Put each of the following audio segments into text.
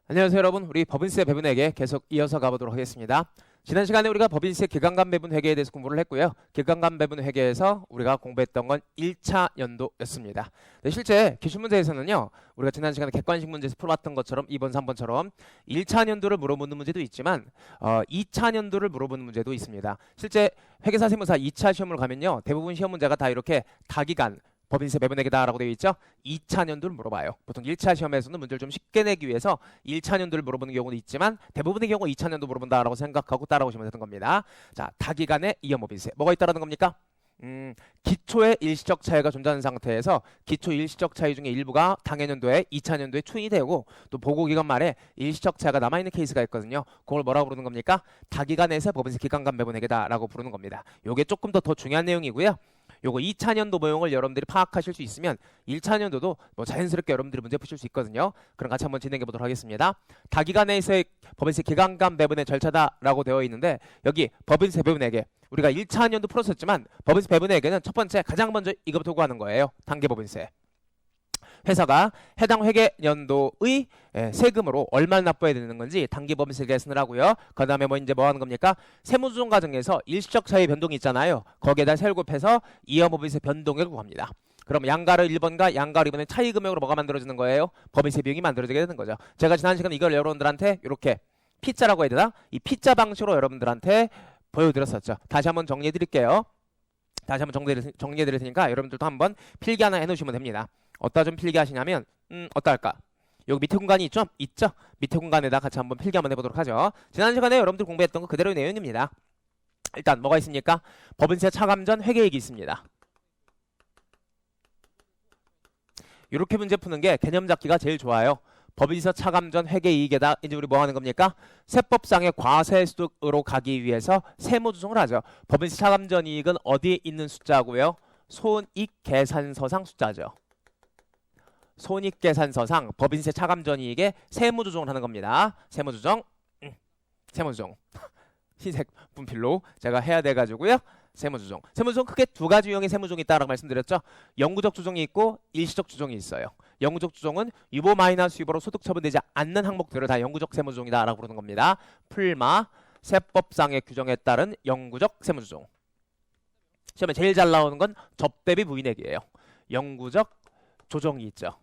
안녕하세요 여러분. 우리 법인세 배분회계 계속 이어서 가보도록 하겠습니다. 지난 시간에 우리가 법인세 기간간 배분 회계에 대해서 공부를 했고요. 기간간 배분 회계에서 우리가 공부했던 건 1차 연도였습니다. 네, 실제 기출문제에서는요. 우리가 지난 시간에 객관식 문제에서 풀어봤던 것처럼 2번, 3번처럼 1차 연도를 물어보는 문제도 있지만 2차 연도를 물어보는 문제도 있습니다. 실제 회계사 세무사 2차 시험을 가면요. 대부분 시험 문제가 다 이렇게 다기간 법인세 배분액이다라고 되어 있죠. 2차 년도를 물어봐요. 보통 1차 시험에서는 문제를 좀 쉽게 내기 위해서 1차 년도를 물어보는 경우도 있지만 대부분의 경우 2차 년도 물어본다라고 생각하고 따라오시면 되는 겁니다. 자, 다기간의 이연법인세. 뭐가 있다라는 겁니까? 기초의 일시적 차이가 존재하는 상태에서 기초 일시적 차이 중에 일부가 당해년도에 2차 년도에 추인이 되고 또 보고기간 말에 일시적 차이가 남아있는 케이스가 있거든요. 그걸 뭐라고 부르는 겁니까? 다기간에서 법인세 기간간 배분액이다라고 부르는 겁니다. 요게 조금 더 중요한 내용이고요. 요거 2차 년도 모형을 여러분들이 파악하실 수 있으면 1차 년도도 뭐 자연스럽게 여러분들이 문제 푸실 수 있거든요. 그럼 같이 한번 진행해 보도록 하겠습니다. 다기간에서의 법인세 기간간 배분의 절차다라고 되어 있는데 여기 법인세 배분액에 우리가 1차 년도 풀었었지만 법인세 배분액에는 첫 번째 가장 먼저 이것부터 구하는 거예요. 단기법인세. 회사가 해당 회계연도의 세금으로 얼마를 납부해야 되는 건지 단기법인세 계산을 하고요. 그 다음에 뭐 하는 겁니까? 세무조정 과정에서 일시적 차이 변동이 있잖아요. 거기에다 세율 곱해서 이연법인세 변동액을 구합니다. 그럼 양가를 1번과 양가를 2번의 차이 금액으로 뭐가 만들어지는 거예요? 법인세 비용이 만들어지게 되는 거죠. 제가 지난 시간에 이걸 여러분들한테 이렇게 P자라고 해야 되나? 이 P자 방식으로 여러분들한테 보여드렸었죠. 다시 한번 정리해 드릴게요. 다시 한번 정리해 드릴 테니까 여러분들도 한번 필기 하나 해놓으시면 됩니다. 어디다 좀 필기 하시냐면 어디다 할까? 여기 밑에 공간이 있죠? 있죠? 밑에 공간에다 같이 한번 필기 한번 해보도록 하죠. 지난 시간에 여러분들 공부했던 거 그대로의 내용입니다. 일단 뭐가 있습니까? 법인세 차감 전 회계이익이 있습니다. 이렇게 문제 푸는 게 개념 잡기가 제일 좋아요. 법인세 차감 전 회계이익에다 이제 우리 뭐 하는 겁니까? 세법상의 과세소득으로 가기 위해서 세무조정을 하죠. 법인세 차감 전 이익은 어디에 있는 숫자고요? 손익계산서상 숫자죠. 손익계산서상 법인세 차감 전 이익에 세무조정을 하는 겁니다. 세무조정. 세무조정. 흰색 분필로 제가 해야 돼가지고요. 세무조정. 세무조정 크게 두 가지 유형의 세무조정이 있다라고 말씀드렸죠. 영구적 조정이 있고 일시적 조정이 있어요. 영구적 조정은 유보 마이너스 유보로 소득 처분되지 않는 항목들을 다 영구적 세무조정이다라고 부르는 겁니다. 풀마 세법상의 규정에 따른 영구적 세무조정. 시험에 제일 잘 나오는 건 접대비 부인액이에요. 영구적 조정이 있죠.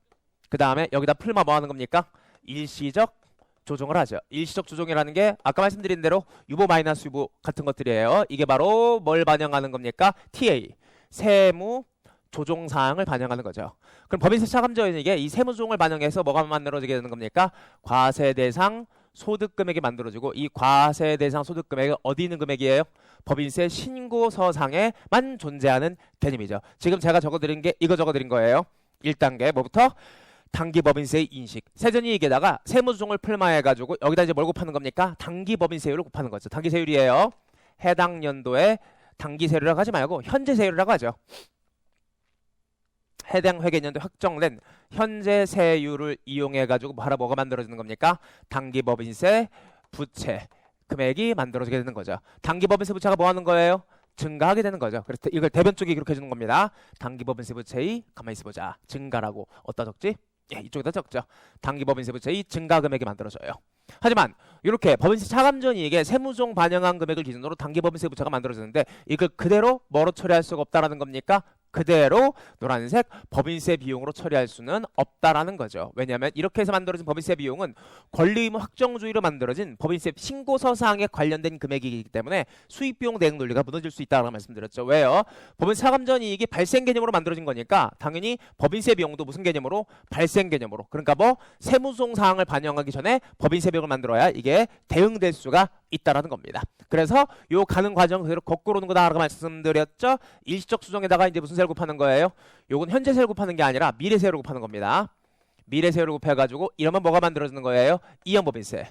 그 다음에 여기다 풀마 뭐 하는 겁니까? 일시적 조정을 하죠. 일시적 조정이라는 게 아까 말씀드린 대로 유보 마이너스 유보 같은 것들이에요. 이게 바로 뭘 반영하는 겁니까? TA 세무 조정 사항을 반영하는 거죠. 그럼 법인세 차감 전 이익에 이 세무 조정을 반영해서 뭐가 만들어지게 되는 겁니까? 과세 대상 소득 금액이 만들어지고 이 과세 대상 소득 금액은 어디 있는 금액이에요? 법인세 신고서상에만 존재하는 개념이죠. 지금 제가 적어드린 게 이거 적어드린 거예요. 1단계 뭐부터? 단기법인세의 인식. 세전이익에다가 세무조정을 풀마해가지고 여기다 이제 뭘 곱하는 겁니까? 단기법인세율을 곱하는 거죠. 단기세율이에요. 해당 연도에 단기세율이라고 하지 말고 현재세율이라고 하죠. 해당 회계연도 확정된 현재세율을 이용해가지고 뭐가 만들어지는 겁니까? 단기법인세 부채 금액이 만들어지게 되는 거죠. 단기법인세 부채가 뭐 하는 거예요? 증가하게 되는 거죠. 그래서 이걸 대변 쪽에 기록해 주는 겁니다. 단기법인세 부채의 가만히 있어보자. 증가라고 어디다 적지? 예, 이쪽에다 적죠. 단기법인세 부채의 증가 금액이 만들어져요. 하지만 이렇게 법인세 차감 전 이익에 세무조정 반영한 금액을 기준으로 단기법인세 부채가 만들어지는데 이걸 그대로 뭐로 처리할 수가 없다라는 겁니까? 그대로 노란색 법인세 비용으로 처리할 수는 없다라는 거죠. 왜냐하면 이렇게 해서 만들어진 법인세 비용은 권리의무 확정주의로 만들어진 법인세 신고서 사항에 관련된 금액이기 때문에 수입비용 대응 논리가 무너질 수 있다라고 말씀드렸죠. 왜요? 법인세 차감 전 이익이 발생 개념으로 만들어진 거니까 당연히 법인세 비용도 무슨 개념으로? 발생 개념으로. 그러니까 뭐 세무조정 사항을 반영하기 전에 법인세 비용을 만들어야 이게 대응될 수가 있다라는 겁니다. 그래서 요 가는 과정 그대로 거꾸로 오는 거다라고 말씀드렸죠. 일시적 수정에다가 이제 무슨 세를 곱하는 거예요? 요건 현재 세를 곱하는 게 아니라 미래 세를 곱하는 겁니다. 미래 세를 곱해가지고 이러면 뭐가 만들어지는 거예요? 이연법인세.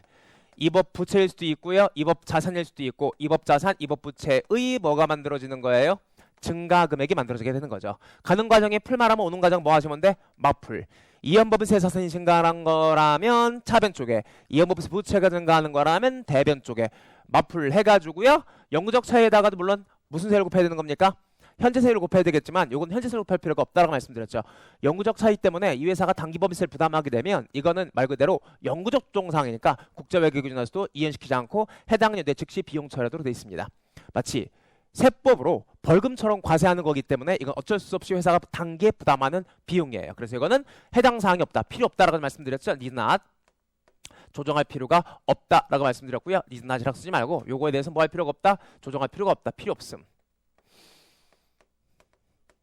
이법 부채일 수도 있고요. 이법 자산일 수도 있고 이법 자산, 이법 부채의 뭐가 만들어지는 거예요? 증가 금액이 만들어지게 되는 거죠. 가는 과정에 풀말하면 오는 과정 뭐 하시면 돼? 맞풀. 이연법인세 자산이 증가하는 거라면 차변 쪽에, 이연법인세 부채가 증가하는 거라면 대변 쪽에 맞풀 해가지고요. 영구적 차이에다가도 물론 무슨 세를 곱해야 되는 겁니까? 현재 세율을 곱해야 되겠지만 이건 현재 세율을 곱할 필요가 없다라고 말씀드렸죠. 영구적 차이 때문에 이 회사가 단기범위세를 부담하게 되면 이거는 말 그대로 영구적 조정상이니까 국제회계 기준에서도 이행시키지 않고 해당 연도에 즉시 비용 처리하도록 되어 있습니다. 마치 세법으로 벌금처럼 과세하는 거기 때문에 이건 어쩔 수 없이 회사가 단기에 부담하는 비용이에요. 그래서 이거는 해당 사항이 없다, 필요 없다라고 말씀드렸죠. need not 조정할 필요가 없다라고 말씀드렸고요. need not이라고 쓰지 말고 요거에 대해서 뭐 할 필요가 없다, 조정할 필요가 없다, 필요 없음.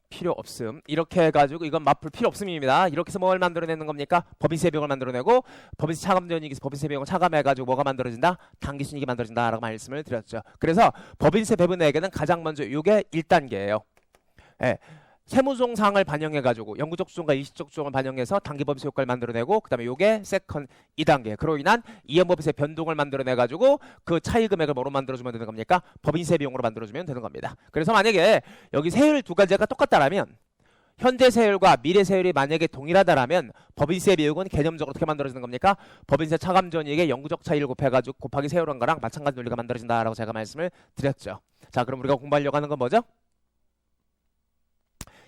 필요 없음. 이렇게 해가지고 이건 맞풀 필요 없음입니다. 이렇게 해서 뭘 만들어내는 겁니까? 법인세 비용을 만들어내고 법인세 차감전이익에서 법인세 비용을 차감해가지고 뭐가 만들어진다? 당기순이익이 만들어진다라고 말씀을 드렸죠. 그래서 법인세 배분액에는 가장 먼저 이게 1단계예요. 예. 세무조정상을 반영해가지고 영구적 조정과 일시적 조정을 반영해서 단기법인세 효과를 만들어내고 그 다음에 요게 세컨 2단계 그로 인한 이연법인세 변동을 만들어내가지고 그 차이 금액을 뭐로 만들어주면 되는 겁니까? 법인세 비용으로 만들어주면 되는 겁니다. 그래서 만약에 여기 세율 두 가지가 똑같다라면 현재 세율과 미래 세율이 만약에 동일하다라면 법인세 비용은 개념적으로 어떻게 만들어지는 겁니까? 법인세 차감전이익의 영구적 차이를 곱해가지고 곱하기 세율한 거랑 마찬가지 논리가 만들어진다라고 제가 말씀을 드렸죠. 자, 그럼 우리가 공부하려고 하는 건 뭐죠?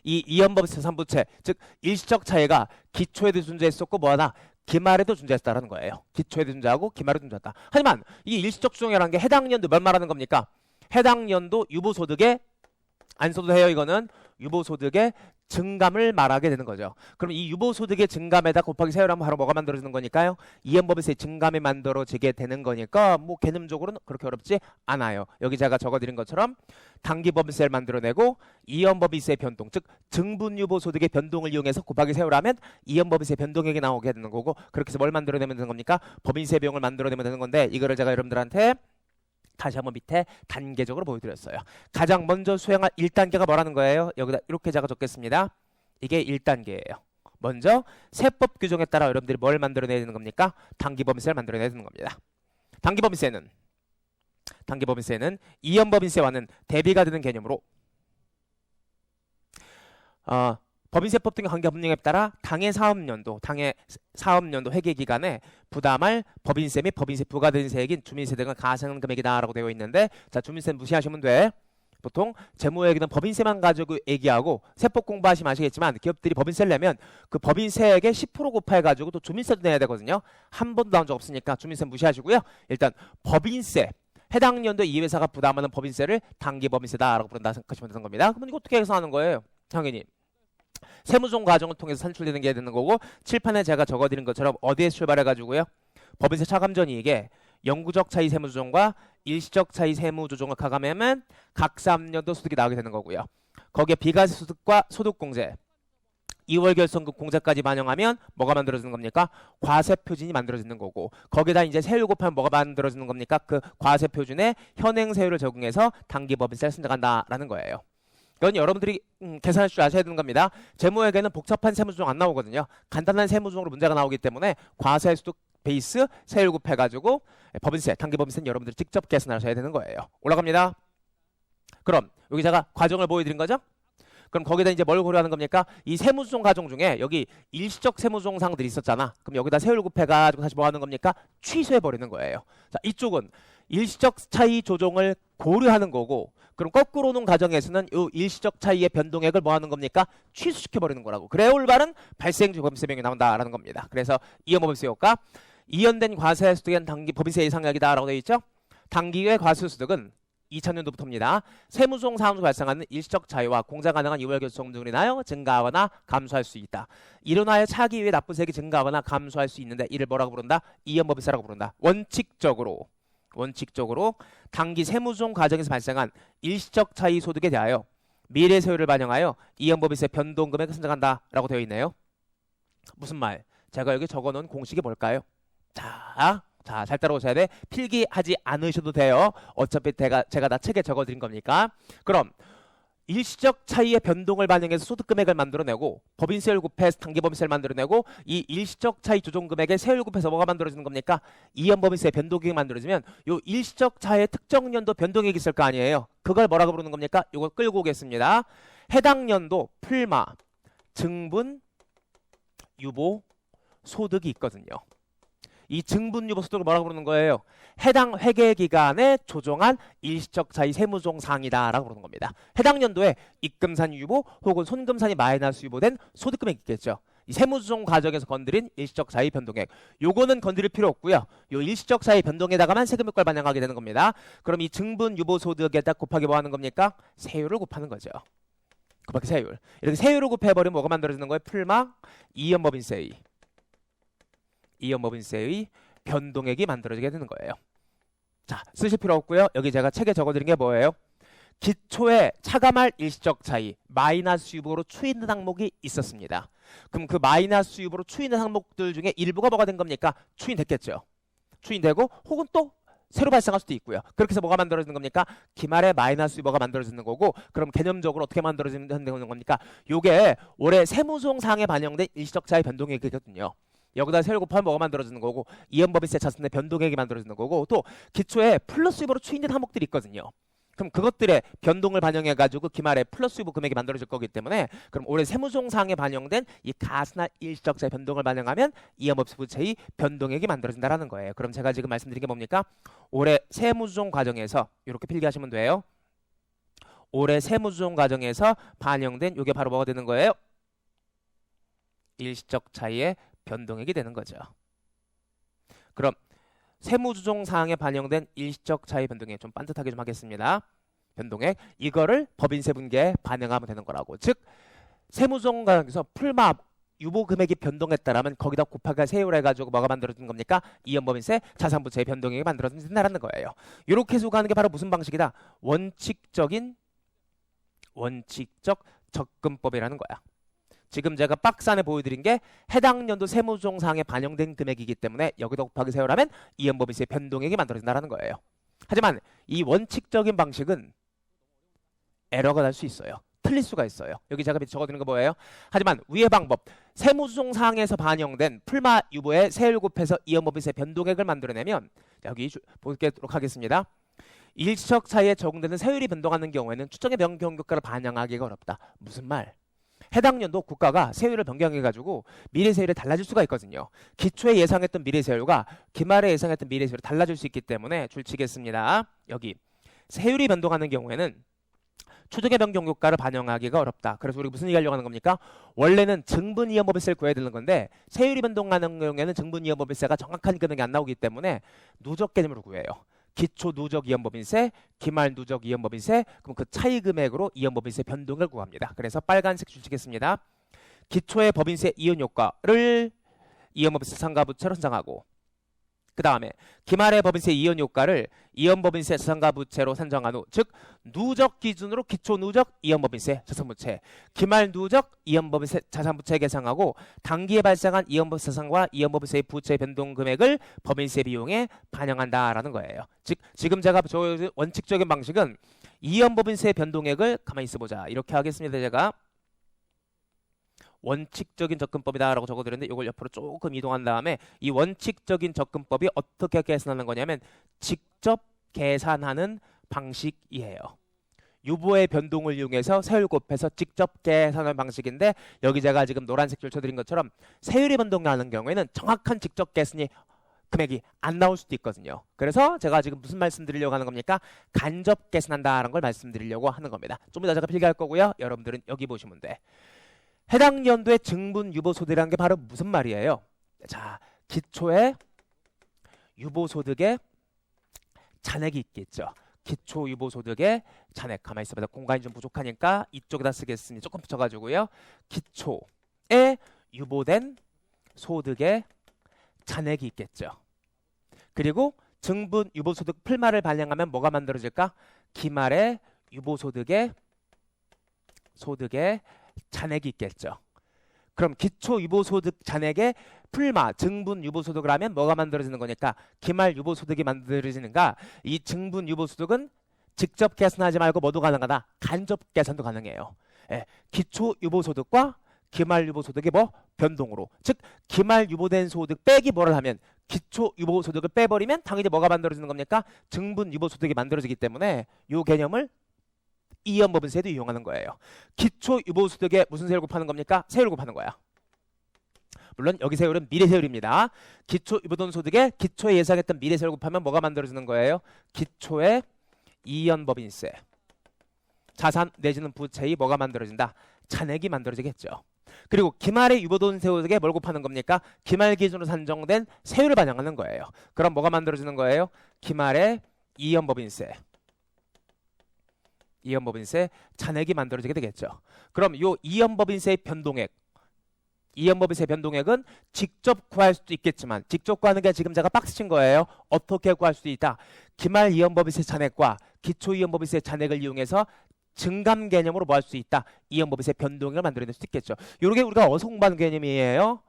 이 이연법인세 3부채, 즉 일시적 차이가 기초에도 존재했었고 뭐하나 기말에도 존재했다라는 거예요. 기초에도 존재하고 기말에도 존재했다. 하지만 이 일시적 조정이라는 게 해당 연도 뭘 말하는 겁니까? 해당 연도 유보소득에 안 써도 해요. 이거는 유보소득의 증감을 말하게 되는 거죠. 그럼 이 유보소득의 증감에다 곱하기 세율하면 바로 뭐가 만들어지는 거니까요? 이연법인세 증감이 만들어지게 되는 거니까 뭐 개념적으로는 그렇게 어렵지 않아요. 여기 제가 적어드린 것처럼 단기법인세를 만들어내고 이연법인세 변동, 즉 증분유보소득의 변동을 이용해서 곱하기 세율하면 이연법인세 변동액이 나오게 되는 거고 그렇게 해서 뭘 만들어내면 되는 겁니까? 법인세 비용을 만들어내면 되는 건데 이거를 제가 여러분들한테 다시 한번 밑에 단계적으로 보여드렸어요. 가장 먼저 수행할 1단계가 뭐라는 거예요? 여기다 이렇게 제가 적겠습니다. 이게 1단계예요. 먼저 세법 규정에 따라 여러분들이 뭘 만들어내야 되는 겁니까? 단기법인세를 만들어내야 되는 겁니다. 단기법인세는 이연법인세와는 대비가 되는 개념으로 법인세법 등의 관계법령에 따라 당해 사업연도 회계 기간에 부담할 법인세 및 법인세 부과된 세액인 주민세 등은 가상금액이다라고 되어 있는데 자 주민세는 무시하시면 돼. 보통 재무회계는 법인세만 가지고 얘기하고 세법 공부하시면 아시겠지만 기업들이 법인세를 내면 그 법인세액의 10% 곱해가지고 또 주민세도 내야 되거든요. 한 번도 나온 적 없으니까 주민세 무시하시고요. 일단 법인세 해당 연도 이 회사가 부담하는 법인세를 단기법인세다라고 부른다 생각하시면 되는 겁니다. 그러면 이거 어떻게 계산하는 거예요? 당연히 세무조정 과정을 통해서 산출되는 게 되는 거고 칠판에 제가 적어드린 것처럼 어디에 출발해가지고요 법인세 차감전이익에 영구적 차이 세무조정과 일시적 차이 세무조정을 가감하면 각 3년도 소득이 나오게 되는 거고요. 거기에 비과세 소득과 소득공제 2월 결성금 공제까지 반영하면 뭐가 만들어지는 겁니까? 과세 표준이 만들어지는 거고 거기다 이제 세율 곱하면 뭐가 만들어지는 겁니까? 그 과세 표준에 현행 세율을 적용해서 단기법인세를 선정한다라는 거예요. 이건 여러분들이 계산할 줄 아셔야 되는 겁니다. 재무회계는 복잡한 세무조정 안 나오거든요. 간단한 세무조정으로 문제가 나오기 때문에 과세 소득 베이스 세율 곱해가지고 법인세, 단기법인세는 여러분들이 직접 계산하셔야 되는 거예요. 올라갑니다. 그럼 여기 제가 과정을 보여드린 거죠? 그럼 거기다 이제 뭘 고려하는 겁니까? 이 세무조정 과정 중에 여기 일시적 세무조정 사항들이 있었잖아. 그럼 여기다 세율 곱해가지고 다시 뭐 하는 겁니까? 취소해버리는 거예요. 자, 이쪽은 일시적 차이 조정을 고려하는 거고 그럼 거꾸로 오는 과정에서는 이 일시적 차이의 변동액을 뭐 하는 겁니까? 취소시켜버리는 거라고. 그래야 올바른 발생주 법인세 비용이 나온다라는 겁니다. 그래서 이연법인세 효과 이연된 과세 소득은 단기 법인세 예상액이다라고 되어 있죠? 단기의 과세 소득은 2000년도부터입니다. 세무조정 사항으로 발생하는 일시적 차이와 공제 가능한 2월 결정 등으로 인하여 증가하거나 감소할 수 있다. 이로 인하여 차기 이후에 납부세액이 증가하거나 감소할 수 있는데 이를 뭐라고 부른다? 이연법인세라고 부른다. 원칙적으로 단기 세무조정 과정에서 발생한 일시적 차이 소득에 대하여 미래 세율을 반영하여 이연법인세 변동 금액을 선정한다라고 되어 있네요. 무슨 말? 제가 여기 적어놓은 공식이 뭘까요? 자, 잘 따라오셔야 돼. 필기하지 않으셔도 돼요. 어차피 제가 다 책에 적어드린 겁니까? 그럼 일시적 차이의 변동을 반영해서 소득금액을 만들어내고 법인세율 곱해서 단기법인세를 만들어내고 이 일시적 차이 조정금액의 세율 곱해서 뭐가 만들어지는 겁니까? 이연법인세 변동액이 만들어지면 요 일시적 차이의 특정 연도 변동액이 있을 거 아니에요. 그걸 뭐라고 부르는 겁니까? 요거 끌고 오겠습니다. 해당 연도 풀마, 증분, 유보, 소득이 있거든요. 이 증분유보소득을 뭐라고 부르는 거예요? 해당 회계기간에 조정한 일시적 자의 세무조정사항이다라고 부르는 겁니다. 해당 연도에 입금산 유보 혹은 손금산이 마이너스 유보된 소득금액이 있겠죠. 이 세무조정 과정에서 건드린 일시적 자의 변동액, 요거는 건드릴 필요 없고요. 요 일시적 자의 변동에다가만 세금 효과를 반영하게 되는 겁니다. 그럼 이 증분유보소득에다 곱하기 뭐 하는 겁니까? 세율을 곱하는 거죠. 곱하기 세율. 이렇게 세율을 곱해버리면 뭐가 만들어지는 거예요? 풀마 이연법인세의 변동액이 만들어지게 되는 거예요. 자, 쓰실 필요 없고요. 여기 제가 책에 적어드린 게 뭐예요? 기초에 차감할 일시적 차이 마이너스 유보로 추인된 항목이 있었습니다. 그럼 그 마이너스 유보로 추인된 항목들 중에 일부가 뭐가 된 겁니까? 추인됐겠죠. 추인되고 혹은 또 새로 발생할 수도 있고요. 그렇게 해서 뭐가 만들어지는 겁니까? 기말에 마이너스 유보가 만들어지는 거고, 그럼 개념적으로 어떻게 만들어지는 겁니까? 요게 올해 세무조정사항에 반영된 일시적 차이 변동액이거든요. 여기다 세율 곱하면 뭐가 만들어지는 거고, 이연법인세 자산의 변동액이 만들어지는 거고, 또 기초에 플러스 유보로 추인된 항목들이 있거든요. 그럼 그것들의 변동을 반영해가지고 기말에 플러스 유보 금액이 만들어질 거기 때문에, 그럼 올해 세무조정사항에 반영된 이 가스나 일시적자의 변동을 반영하면 이연법인세 부채의 변동액이 만들어진다라는 거예요. 그럼 제가 지금 말씀드린 게 뭡니까? 올해 세무조정 과정에서 이렇게 필기하시면 돼요. 올해 세무조정 과정에서 반영된 이게 바로 뭐가 되는 거예요? 일시적 차이의 변동액이 되는 거죠. 그럼 세무조정사항에 반영된 일시적 차이 변동액, 좀 반듯하게 좀 하겠습니다. 변동액, 이거를 법인세 분계에 반영하면 되는 거라고. 즉 세무조정 과정에서 풀마 유보 금액이 변동했다라면 거기다 곱하기 세율 해가지고 뭐가 만들어지는 겁니까? 이연법인세 자산부채의 변동액이 만들어진다는 거예요. 이렇게 해서 가는 게 바로 무슨 방식이다? 원칙적 접근법이라는 거야. 지금 제가 박스 안에 보여드린 게 해당 연도 세무조정사항에 반영된 금액이기 때문에 여기다 곱하기 세율하면 이연법인세 변동액이 만들어진다는 거예요. 하지만 이 원칙적인 방식은 에러가 날 수 있어요. 틀릴 수가 있어요. 여기 제가 밑에 적어드리는 거 뭐예요? 하지만 위의 방법, 세무조정사항에서 반영된 풀마 유보의 세율 곱해서 이연법인세 변동액을 만들어내면, 여기 보도록 하겠습니다. 일시적 차이에 적용되는 세율이 변동하는 경우에는 추정의 변경효과를 반영하기가 어렵다. 무슨 말? 해당 연도 국가가 세율을 변경해가지고 미래세율이 달라질 수가 있거든요. 기초에 예상했던 미래세율과 기말에 예상했던 미래세율이 달라질 수 있기 때문에 줄치겠습니다. 여기 세율이 변동하는 경우에는 추정의 변경 효과를 반영하기가 어렵다. 그래서 우리 무슨 얘기 하려고 하는 겁니까? 원래는 증분이연법인세를 구해야 되는 건데 세율이 변동하는 경우에는 증분이연법인세가 정확한 금액이 안 나오기 때문에 누적 개념으로 구해요. 기초 누적 이연법인세, 기말 누적 이연법인세, 그럼 그 차이 금액으로 이연법인세 변동을 구합니다. 그래서 빨간색 줄치겠습니다. 기초의 법인세 이연 효과를 이연법인세 자산가부채로 산정하고, 그 다음에 기말의 법인세 이연 효과를 이연법인세 자산가부채로 산정한 후, 즉 누적 기준으로 기초 누적 이연법인세 자산부채, 기말 누적 이연법인세 자산부채 계상하고 당기에 발생한 이연법인세 자산과 이연법인세 부채 변동 금액을 법인세 비용에 반영한다라는 거예요. 즉 지금 제가 원칙적인 방식은 이연법인세 변동액을 가만히 있어보자 이렇게 하겠습니다. 제가 원칙적인 접근법이다라고 적어드렸는데 이걸 옆으로 조금 이동한 다음에 이 원칙적인 접근법이 어떻게 계산하는 거냐면 직접 계산하는 방식이에요. 유보의 변동을 이용해서 세율 곱해서 직접 계산하는 방식인데, 여기 제가 지금 노란색 줄 쳐드린 것처럼 세율이 변동나는 경우에는 정확한 직접 계산이 금액이 안 나올 수도 있거든요. 그래서 제가 지금 무슨 말씀 드리려고 하는 겁니까? 간접 계산한다는 걸 말씀드리려고 하는 겁니다. 좀 이따 제가 필기할 거고요. 여러분들은 여기 보시면 돼. 해당 연도의 증분 유보소득이라는 게 바로 무슨 말이에요? 자, 기초에 유보소득의 잔액이 있겠죠. 기초 유보소득의 잔액. 가만히 있어봐요. 공간이 좀 부족하니까 이쪽에다 쓰겠습니다. 조금 붙여가지고요. 기초에 유보된 소득의 잔액이 있겠죠. 그리고 증분 유보소득 풀마를 반영하면 뭐가 만들어질까? 기말에 유보소득의 잔액이 있겠죠. 그럼 기초 유보소득 잔액의 풀마 증분 유보소득을 하면 뭐가 만들어지는 거니까 기말 유보소득이 만들어지는가? 이 증분 유보소득은 직접 계산하지 말고 뭐도 가능하다? 간접 계산도 가능해요. 예, 기초 유보소득과 기말 유보소득이 뭐? 변동으로. 즉 기말 유보된 소득 빼기 뭐를 하면 기초 유보소득을 빼버리면 당연히 뭐가 만들어지는 겁니까? 증분 유보소득이 만들어지기 때문에 이 개념을 이연법인세도 이용하는 거예요. 기초 유보소득에 무슨 세율 곱하는 겁니까? 세율 곱하는 거야. 물론 여기 세율은 미래 세율입니다. 기초 유보돈 소득에 기초에 예상했던 미래 세율 곱하면 뭐가 만들어지는 거예요? 기초의 이연법인세. 자산 내지는 부채의 뭐가 만들어진다? 잔액이 만들어지겠죠. 그리고 기말의 유보돈 소득에 뭘 곱하는 겁니까? 기말 기준으로 산정된 세율을 반영하는 거예요. 그럼 뭐가 만들어지는 거예요? 기말의 이연법인세. 이연법인세 잔액이 만들어지게 되겠죠. 그럼 요 이연법인세의 변동액, 이연법인세 변동액은 직접 구할 수도 있겠지만 직접 구하는 게 지금 제가 박스 친 거예요. 어떻게 구할 수도 있다. 기말 이연법인세 잔액과 기초 이연법인세 잔액을 이용해서 증감 개념으로 뭐 할 수 있다. 이연법인세 변동액을 만들어낼 수도 있겠죠. 요게 우리가 어디서 공부하는 개념이에요?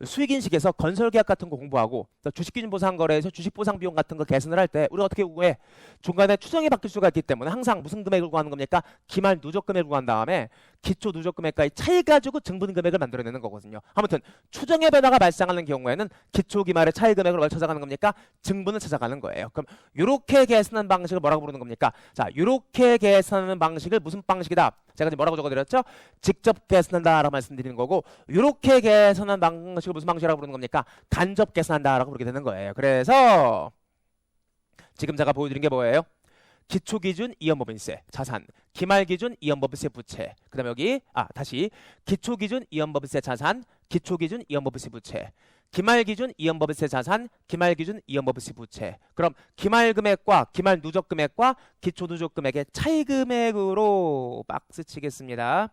수익인식에서 건설계약 같은 거 공부하고 또 주식기준보상거래에서 주식보상비용 같은 거 계산을 할 때 우리가 어떻게 구해? 중간에 추정이 바뀔 수가 있기 때문에 항상 무슨 금액을 구하는 겁니까? 기말 누적금액을 구한 다음에 기초 누적금액과의 차이 가지고 증분금액을 만들어내는 거거든요. 아무튼 추정의 변화가 발생하는 경우에는 기초 기말의 차이 금액을 뭘 찾아가는 겁니까? 증분을 찾아가는 거예요. 그럼 이렇게 계산하는 방식을 뭐라고 부르는 겁니까? 자, 이렇게 계산하는 방식을 무슨 방식이다? 제가 지금 뭐라고 적어드렸죠? 직접 계산한다라고 말씀드리는 거고, 이렇게 계산하는 방식을 무슨 방식이라고 부르는 겁니까? 간접 계산한다라고 부르게 되는 거예요. 그래서 지금 제가 보여드린 게 뭐예요? 기초기준 이연법인세 자산, 기말기준 이연법인세 부채, 그 다음에 여기 다시 기초기준 이연법인세 자산, 기초기준 이연법인세 부채, 기말기준 이연법인세 자산, 기말기준 이연법인세 부채. 그럼 기말금액과 기말 누적금액과 기초 누적금액의 차이금액으로 박스 치겠습니다.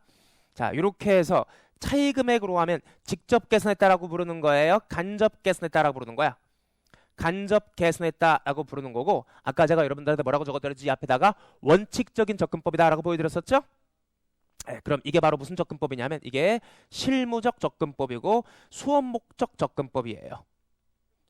자, 이렇게 해서 차이금액으로 하면 직접 계산했다라고 부르는 거예요? 간접 계산했다라고 부르는 거야? 간접 계산했다라고 부르는 거고, 아까 제가 여러분들한테 뭐라고 적어드렸지? 앞에다가 원칙적인 접근법이다라고 보여드렸었죠? 네, 그럼 이게 바로 무슨 접근법이냐면 이게 실무적 접근법이고 수업목적 접근법이에요.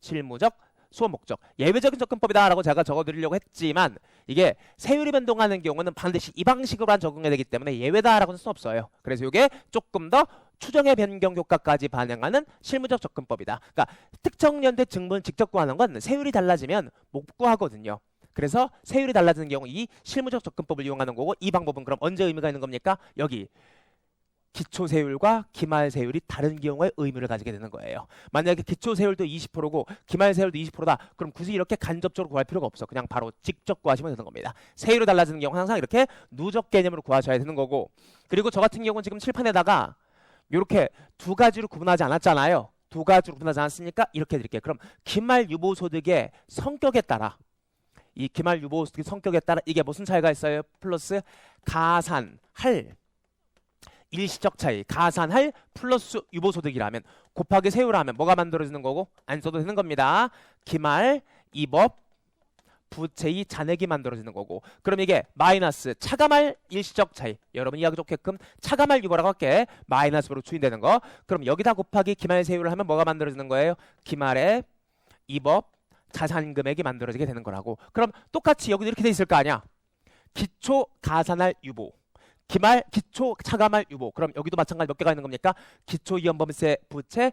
실무적, 수업목적. 예외적인 접근법이다라고 제가 적어드리려고 했지만 이게 세율이 변동하는 경우는 반드시 이 방식으로만 적용해야 되기 때문에 예외다라고는 수 없어요. 그래서 이게 조금 더 추정의 변경 효과까지 반영하는 실무적 접근법이다. 그러니까 특정 연대 증분을 직접 구하는 건 세율이 달라지면 못 구하거든요. 그래서 세율이 달라지는 경우 이 실무적 접근법을 이용하는 거고, 이 방법은 그럼 언제 의미가 있는 겁니까? 여기 기초세율과 기말세율이 다른 경우에 의미를 가지게 되는 거예요. 만약에 기초세율도 20%고 기말세율도 20%다. 그럼 굳이 이렇게 간접적으로 구할 필요가 없어. 그냥 바로 직접 구하시면 되는 겁니다. 세율이 달라지는 경우 항상 이렇게 누적 개념으로 구하셔야 되는 거고, 그리고 저 같은 경우는 지금 칠판에다가 이렇게 두 가지로 구분하지 않았잖아요. 두 가지로 구분하지 않았으니까 이렇게 드릴게요. 그럼 기말 유보소득의 성격에 따라, 이 기말 유보소득의 성격에 따라 이게 무슨 차이가 있어요? 플러스 가산할 일시적 차이, 가산할 플러스 유보소득이라면 곱하기 세율하면 뭐가 만들어지는 거고? 안 써도 되는 겁니다. 기말, 이법, 부채의 잔액이 만들어지는 거고, 그럼 이게 마이너스 차감할 일시적 차이, 여러분 이해하기 좋게끔 차감할 유보라고 할게. 마이너스로 추인되는 거. 그럼 여기다 곱하기 기말 세율을 하면 뭐가 만들어지는 거예요? 기말의 이법 자산 금액이 만들어지게 되는 거라고. 그럼 똑같이 여기도 이렇게 돼 있을 거 아니야. 기초 가산할 유보, 기말 기초 차감할 유보. 그럼 여기도 마찬가지 몇 개가 있는 겁니까? 기초 이연법인세 부채,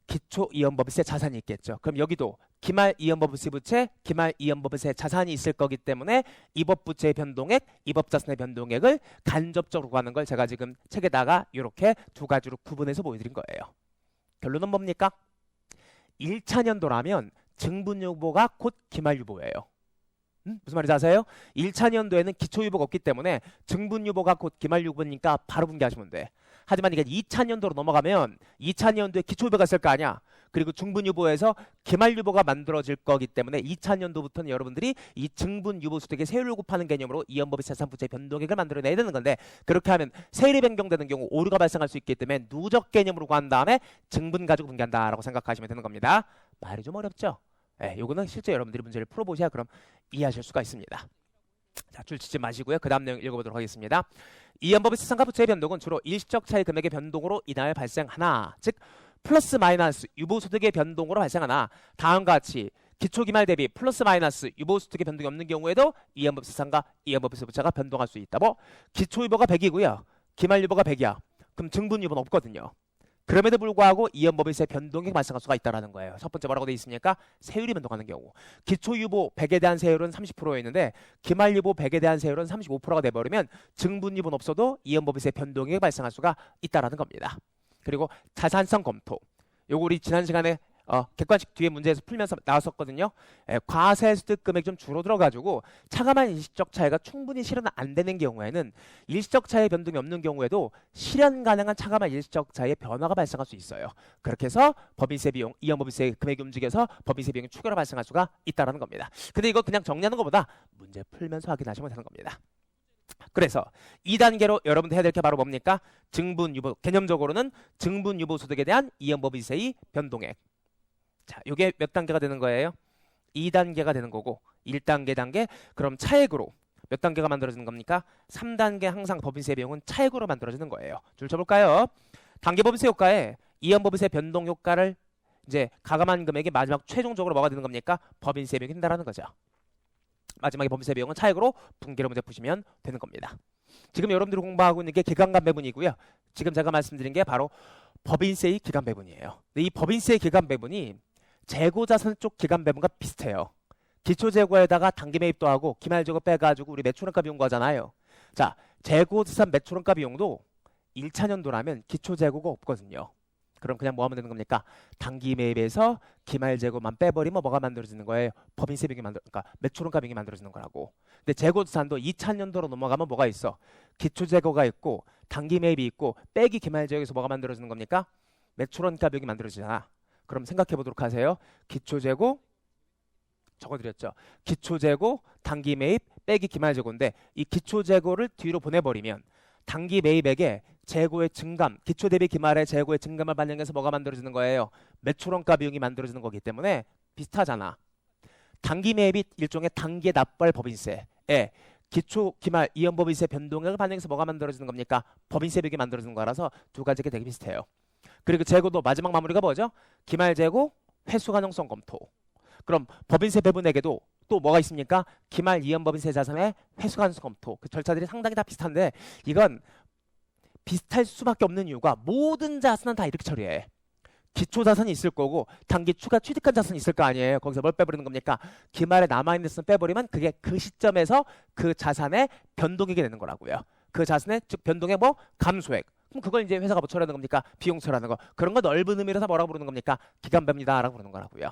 기초 이연법인세 자산이 있겠죠. 그럼 여기도 기말 이연법인세 부채, 기말 이연법인세 자산이 있을 거기 때문에 이법 부채의 변동액, 이법 자산의 변동액을 간접적으로 구하는 걸 제가 지금 책에다가 이렇게 두 가지로 구분해서 보여드린 거예요. 결론은 뭡니까? 1차 년도라면 증분유보가 곧 기말유보예요. 무슨 말인지 아세요? 1차 년도에는 기초유보가 없기 때문에 증분유보가 곧 기말유보니까 바로 분개하시면 돼. 하지만 이게 2차 년도로 넘어가면 2차 년도에 기초유보가 있을 거 아니야. 그리고 중분유보에서 기말유보가 만들어질 거기 때문에 2차 년도부터는 여러분들이 이 증분유보소득의 세율을 곱하는 개념으로 이연법의 자산부채 변동액을 만들어내야 되는 건데, 그렇게 하면 세율이 변경되는 경우 오류가 발생할 수 있기 때문에 누적 개념으로 구한 다음에 증분 가지고 분개한다라고 생각하시면 되는 겁니다. 말이 좀 어렵죠? 네, 요거는 실제 여러분들이 문제를 풀어보셔야 그럼 이해하실 수가 있습니다. 자, 줄 치지 마시고요. 그 다음 내용 읽어보도록 하겠습니다. 이연법의 자산가부채의 변동은 주로 일시적 차이 금액의 변동으로 인하여 발생하나, 즉 플러스 마이너스 유보소득의 변동으로 발생하나, 다음과 같이 기초기말 대비 플러스 마이너스 유보소득의 변동이 없는 경우에도 이연법 자산과 이연법 부채가 변동할 수 있다. 뭐 기초유보가 100이고요. 기말유보가 100이야. 그럼 증분유보는 없거든요. 그럼에도 불구하고 이연법인세 변동이 발생할 수가 있다는 거예요. 첫 번째 뭐라고 되어 있습니까? 세율이 변동하는 경우. 기초유보 100에 대한 세율은 30%였는데 기말유보 100에 대한 세율은 35%가 돼버리면 증분유보는 없어도 이연법인세 변동이 발생할 수가 있다는 겁니다. 그리고 자산성 검토. 요거 우리 지난 시간에 객관식 뒤에 문제에서 풀면서 나왔었거든요. 과세소득 금액이 좀 줄어들어가지고 차감한 일시적 차이가 충분히 실현 안 되는 경우에는 일시적 차이 변동이 없는 경우에도 실현 가능한 차감한 일시적 차이의 변화가 발생할 수 있어요. 그렇게 해서 법인세 비용, 이연법인세 금액이 움직여서 법인세 비용이 추가로 발생할 수가 있다는 겁니다. 근데 이거 그냥 정리하는 것보다 문제 풀면서 확인하시면 되는 겁니다. 그래서 2단계로 여러분들 해야 될 게 바로 뭡니까? 증분유보, 개념적으로는 증분유보소득에 대한 이연법인세의 변동액. 자, 이게 몇 단계가 되는 거예요? 2단계가 되는 거고 1단계 단계 그럼 차액으로 몇 단계가 만들어지는 겁니까? 3단계 항상 법인세 비용은 차액으로 만들어지는 거예요. 줄 쳐볼까요? 단계 법인세 효과에 이연법인세 변동 효과를 이제 가감한 금액이 마지막 최종적으로 뭐가 되는 겁니까? 법인세 비용이 된다는 거죠. 마지막에 법인세 비용은 차액으로 분기로 문제 푸시면 되는 겁니다. 지금 여러분들이 공부하고 있는 게 기간감 배분이고요. 지금 제가 말씀드린 게 바로 법인세의 기간 배분이에요. 근데 이 법인세의 기간 배분이 재고자산 쪽 기간 배분과 비슷해요. 기초재고에다가 단기 매입도 하고 기말재고 빼가지고 우리 매출원가 비용 구하잖아요. 자, 재고자산 매출원가 비용도 1차 년도라면 기초재고가 없거든요. 그럼 그냥 뭐 하면 되는 겁니까? 단기 매입에서 기말재고만 빼버리면 뭐가 만들어지는 거예요? 법인세 비용이 그러니까 매출원가 비용이 만들어지는 거라고. 근데 재고자산도 2차 년도로 넘어가면 뭐가 있어? 기초재고가 있고 단기 매입이 있고 빼기 기말재고에서 뭐가 만들어지는 겁니까? 매출원가 비용이 만들어지잖아. 그럼 생각해 보도록 하세요. 기초재고 적어드렸죠. 기초재고, 단기 매입, 빼기 기말재고인데 이 기초재고를 뒤로 보내버리면 단기 매입액에 재고의 증감, 기초 대비 기말의 재고의 증감을 반영해서 뭐가 만들어지는 거예요? 매출원가 비용이 만들어지는 거기 때문에 비슷하잖아. 단기 매입이 일종의 단기의 납부할 법인세에 기초 기말 이연법인세 변동액을 반영해서 뭐가 만들어지는 겁니까? 법인세 비용이 만들어지는 거라서 두 가지가 되게 비슷해요. 그리고 재고도 마지막 마무리가 뭐죠? 기말재고 회수 가능성 검토. 그럼 법인세 배분액에도 또 뭐가 있습니까? 기말 이연법인세 자산의 회수 가능성 검토. 그 절차들이 상당히 다 비슷한데 이건 비슷할 수밖에 없는 이유가 모든 자산은 다 이렇게 처리해. 기초 자산이 있을 거고 단기 추가 취득한 자산이 있을 거 아니에요. 거기서 뭘 빼버리는 겁니까? 기말에 남아있는 자산 빼버리면 그게 그 시점에서 그 자산의 변동액이 되는 거라고요. 그 자산의 즉 변동의 뭐 감소액. 그럼 그걸 이제 회사가 뭐 처리하는 겁니까? 비용 처리하는 거. 그런 거 넓은 의미로서 뭐라고 부르는 겁니까? 기간배입니다라고 부르는 거라고요.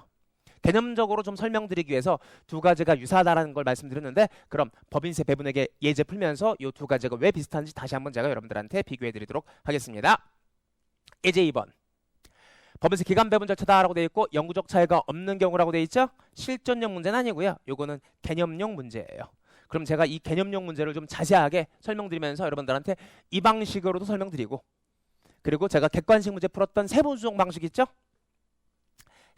개념적으로 좀 설명드리기 위해서 두 가지가 유사하다라는 걸 말씀드렸는데 그럼 법인세 배분액의 예제 풀면서 이 두 가지가 왜 비슷한지 다시 한번 제가 여러분들한테 비교해 드리도록 하겠습니다. 예제 2번. 법인세 기간 배분 절차다라고 되어 있고 영구적 차이가 없는 경우라고 되어 있죠? 실전용 문제는 아니고요. 요거는 개념용 문제예요. 그럼 제가 이 개념용 문제를 좀 자세하게 설명드리면서 여러분들한테 이 방식으로도 설명드리고 그리고 제가 객관식 문제 풀었던 세무조정 방식 있죠?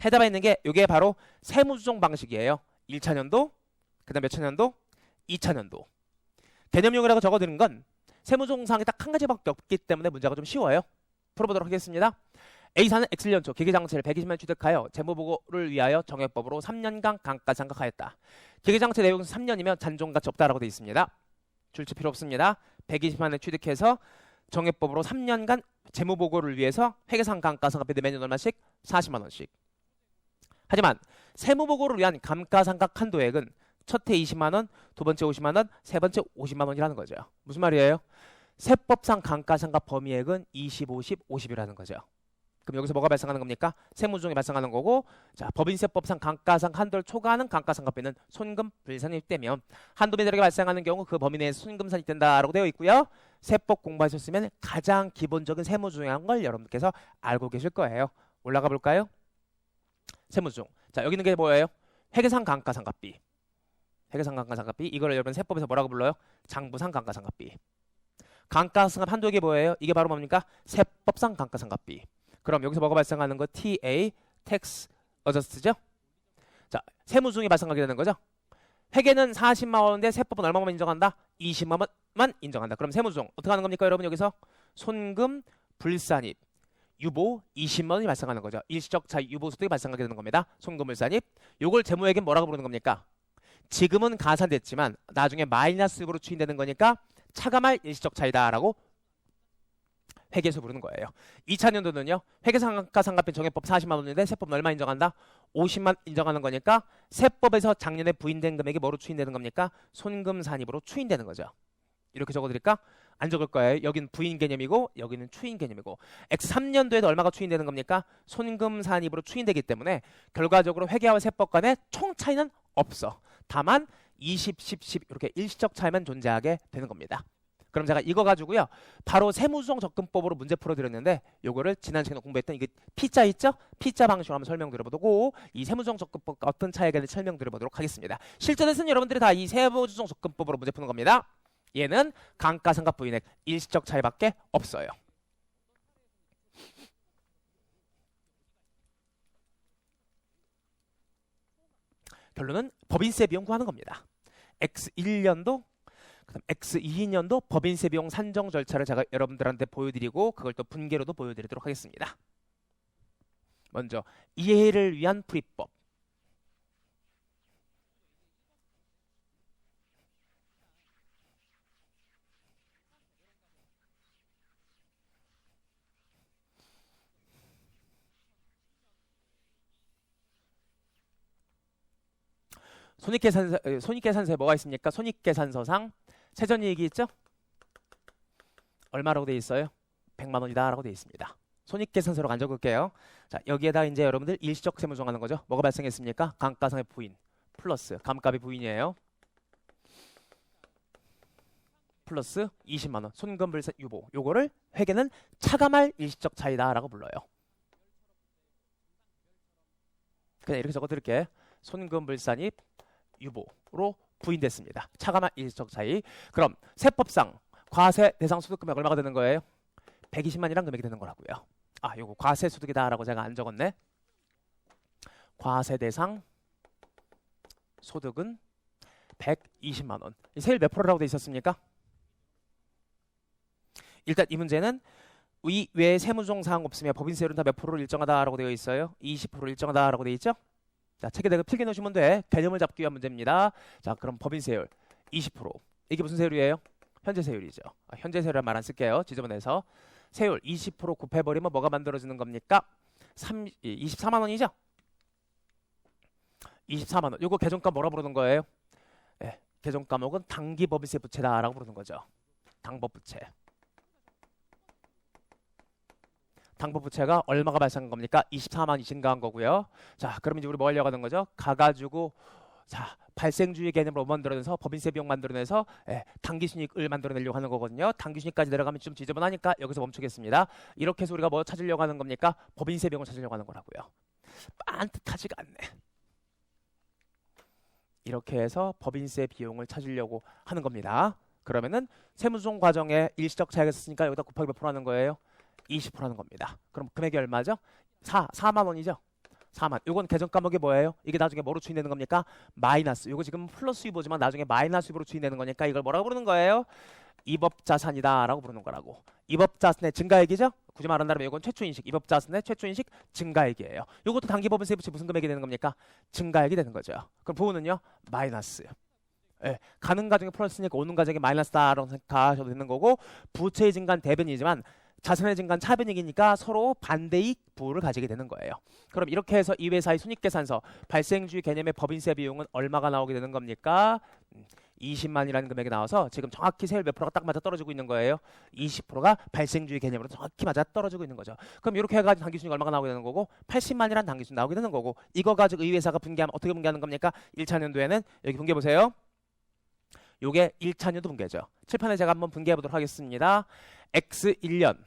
해답에 있는 게 이게 바로 세무조정 방식이에요. 1차 년도, 그 다음 몇 차 년도? 2차 년도. 개념용이라고 적어드린 건 세무조정사항이 딱 한 가지밖에 없기 때문에 문제가 좀 쉬워요. 풀어보도록 하겠습니다. A사는 X년초 기계장치를 120만 취득하여 재무보고를 위하여 정액법으로 3년간 감가상각하였다. 기계장치 내용은 3년이면 잔존가치 없다라고 되어 있습니다. 줄칠 필요 없습니다. 120만을 취득해서 정액법으로 3년간 재무보고를 위해서 회계상 감가상각비 매년 얼마씩? 40만 원씩. 하지만 세무보고를 위한 감가상각 한도액은 첫해 20만 원, 두 번째 50만 원, 세 번째 50만 원이라는 거죠. 무슨 말이에요? 세법상 감가상각 범위액은 20, 50, 50이라는 거죠. 그럼 여기서 뭐가 발생하는 겁니까? 세무조정이 발생하는 거고 자 법인세법상 감가상각 한도를 초과하는 감가상각비는 손금 불산입이 되면 한도 미달이 발생하는 경우 그 범위 내에서 손금산이 된다라고 되어 있고요. 세법 공부하셨으면 가장 기본적인 세무조정이라는 걸 여러분께서 알고 계실 거예요. 올라가 볼까요? 세무조정. 자 여기 있는 게 뭐예요? 회계상 감가상각비. 회계상 감가상각비 이거를 여러분 세법에서 뭐라고 불러요? 장부상 감가상각비. 감가상각 한도액이 뭐예요? 이게 바로 뭡니까? 세법상 감가상각비. 그럼 여기서 뭐가 발생하는 거? TA, tax adjust죠? 자, 세무조정이 발생하게 되는 거죠? 회계는 40만 원인데 세법은 얼마만 인정한다? 20만 원만 인정한다. 그럼 세무조정 어떻게 하는 겁니까, 여러분? 여기서 손금, 불산입, 유보 20만 원이 발생하는 거죠. 일시적 차익 유보소득이 발생하게 되는 겁니다. 손금, 불산입. 요걸 재무액은 뭐라고 부르는 겁니까? 지금은 가산됐지만 나중에 마이너스로 추인되는 거니까 차감할 일시적 차이다라고 회계에서 부르는 거예요. 2차 년도는요. 회계상가상각비 정액법 40만 원인데 세법은 얼마 인정한다? 50만 인정하는 거니까 세법에서 작년에 부인된 금액이 뭐로 추인되는 겁니까? 손금산입으로 추인되는 거죠. 이렇게 적어드릴까? 안 적을 거예요. 여기는 부인 개념이고 여기는 추인 개념이고 X3년도에도 얼마가 추인되는 겁니까? 손금산입으로 추인되기 때문에 결과적으로 회계와 세법 간의 총 차이는 없어. 다만 20, 10, 10 이렇게 일시적 차이만 존재하게 되는 겁니다. 그럼 제가 이거 가지고요. 바로 세무수정 접근법으로 문제 풀어드렸는데 요거를 지난 시간에 공부했던 이게 P자 있죠? P자 방식으로 한번 설명드려보고 이 세무수정 접근법과 어떤 차이가 있는지 설명드려보도록 하겠습니다. 실전에서는 여러분들이 다 이 세무수정 접근법으로 문제 푸는 겁니다. 얘는 감가상각 부인액 일시적 차이밖에 없어요. 결론은 법인세 비용 구하는 겁니다. X1년도 그다음 X22년도 법인세 비용 산정 절차를 제가 여러분들한테 보여드리고 그걸 또 분계로도 보여드리도록 하겠습니다. 먼저 이해를 위한 풀이법. 손익계산서에 뭐가 있습니까? 손익계산서상 세전이익이 있죠? 얼마라고 돼 있어요? 100만 원이다 라고 돼 있습니다. 손익계산서로 안 적을게요. 자, 여기에다 이제 여러분들 일시적 세무 정하는 거죠. 뭐가 발생했습니까? 감가상의 부인 플러스 감가비 부인이에요. 플러스 20만 원 손금불산 유보. 요거를 회계는 차감할 일시적 차이다 라고 불러요. 그냥 이렇게 적어 드릴게요. 손금불산입 유보로 부인됐습니다. 차감할 일시적 차이. 그럼 세법상 과세 대상 소득 금액 얼마가 되는 거예요? 120만이란 금액이 되는 거라고요. 아, 요거 과세 소득이다라고 제가 안 적었네. 과세 대상 소득은 120만 원. 세율 몇 프로라고 돼 있었습니까? 일단 이 문제는 이 외에 세무조정 사항 없으며 법인세율은 다 몇 프로를 일정하다라고 되어 있어요? 20%를 일정하다라고 되어 있죠? 자, 책에 내가 필기 넣으시면 돼. 개념을 잡기 위한 문제입니다. 자, 그럼 법인세율 20%. 이게 무슨 세율이에요? 현재 세율이죠. 현재 세율이란 말 안 쓸게요. 지저분해서. 세율 20% 곱해버리면 뭐가 만들어지는 겁니까? 24만 원이죠? 24만 원. 요거 계정가 뭐라 부르는 거예요? 네, 계정 과목은 당기법인세 부채다라고 부르는 거죠. 당법부채. 당법부채가 얼마가 발생한 겁니까? 24만이 증가한 거고요. 자, 그럼 이제 우리 뭐 하려고 하는 거죠? 가가지고 자, 발생주의 개념으로 만들어내서 법인세 비용 만들어내서 당기순이익을 만들어내려고 하는 거거든요. 당기순이익까지 내려가면 좀 지저분하니까 여기서 멈추겠습니다. 이렇게 해서 우리가 뭐 찾으려고 하는 겁니까? 법인세 비용을 찾으려고 하는 거라고요. 빤듯하지가 않네. 이렇게 해서 법인세 비용을 찾으려고 하는 겁니다. 그러면은 세무조정 과정에 일시적 차이가 있으니까 여기다 곱하기 몇 프로 하는 거예요? 20% 하는 겁니다. 그럼 금액이 얼마죠? 4만 원이죠? 4만. 요건 계정 과목이 뭐예요? 이게 나중에 뭐로 추인되는 겁니까? 마이너스. 요거 지금 플러스 유보지만 나중에 마이너스 유보로 추인되는 거니까 이걸 뭐라고 부르는 거예요? 입업자산이다 라고 부르는 거라고. 입업자산의 증가액이죠? 굳이 말한다면 이건 최초인식. 입업자산의 최초인식 증가액이에요. 요것도 당기법인세 부채 무슨 금액이 되는 겁니까? 증가액이 되는 거죠. 그럼 부호는요? 마이너스. 예, 가는 과정에 플러스니까 오는 과정에 마이너스다라고 생각하셔도 되는 거고, 부채의 증가는 대변이지만 자산의 증가는 차변이니까 서로 반대익 부호를 가지게 되는 거예요. 그럼 이렇게 해서 이 회사의 손익계산서 발생주의 개념의 법인세 비용은 얼마가 나오게 되는 겁니까? 20만이라는 금액이 나와서 지금 정확히 세율 몇 프로가 딱 맞아 떨어지고 있는 거예요. 20%가 발생주의 개념으로 정확히 맞아 떨어지고 있는 거죠. 그럼 이렇게 해가지고 당기순이익 얼마가 나오게 되는 거고 80만이라는 당기순이익 나오게 되는 거고, 이거 가지고 이 회사가 분개하면 어떻게 분개하는 겁니까? 1차 년도에는 여기 분개해 보세요. 요게 1차 년도 분개죠. 칠판에 제가 한번 분개해 보도록 하겠습니다. X1년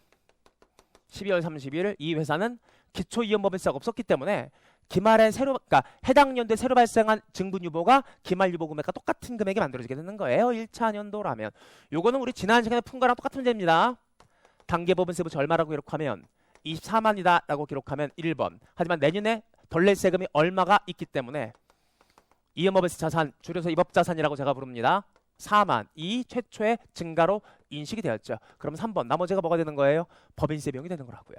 12월 30일 이 회사는 기초이연법인세가 없었기 때문에 기말에 그러니까 해당 연도에 새로 발생한 증분 유보가 기말 유보 금액과 똑같은 금액이 만들어지게 되는 거예요. 1차 년도라면. 요거는 우리 지난 시간에 푼 거랑 똑같은 문제입니다. 단계법인세 부채 얼마라고 기록하면 24만이다 라고 기록하면 1번. 하지만 내년에 덜 낼 세금이 얼마가 있기 때문에 이연법인세 자산, 줄여서 입업자산이라고 제가 부릅니다. 4만. 이 최초의 증가로 인식이 되었죠. 그럼 3번. 나머지가 뭐가 되는 거예요? 법인세 비용이 되는 거라고요.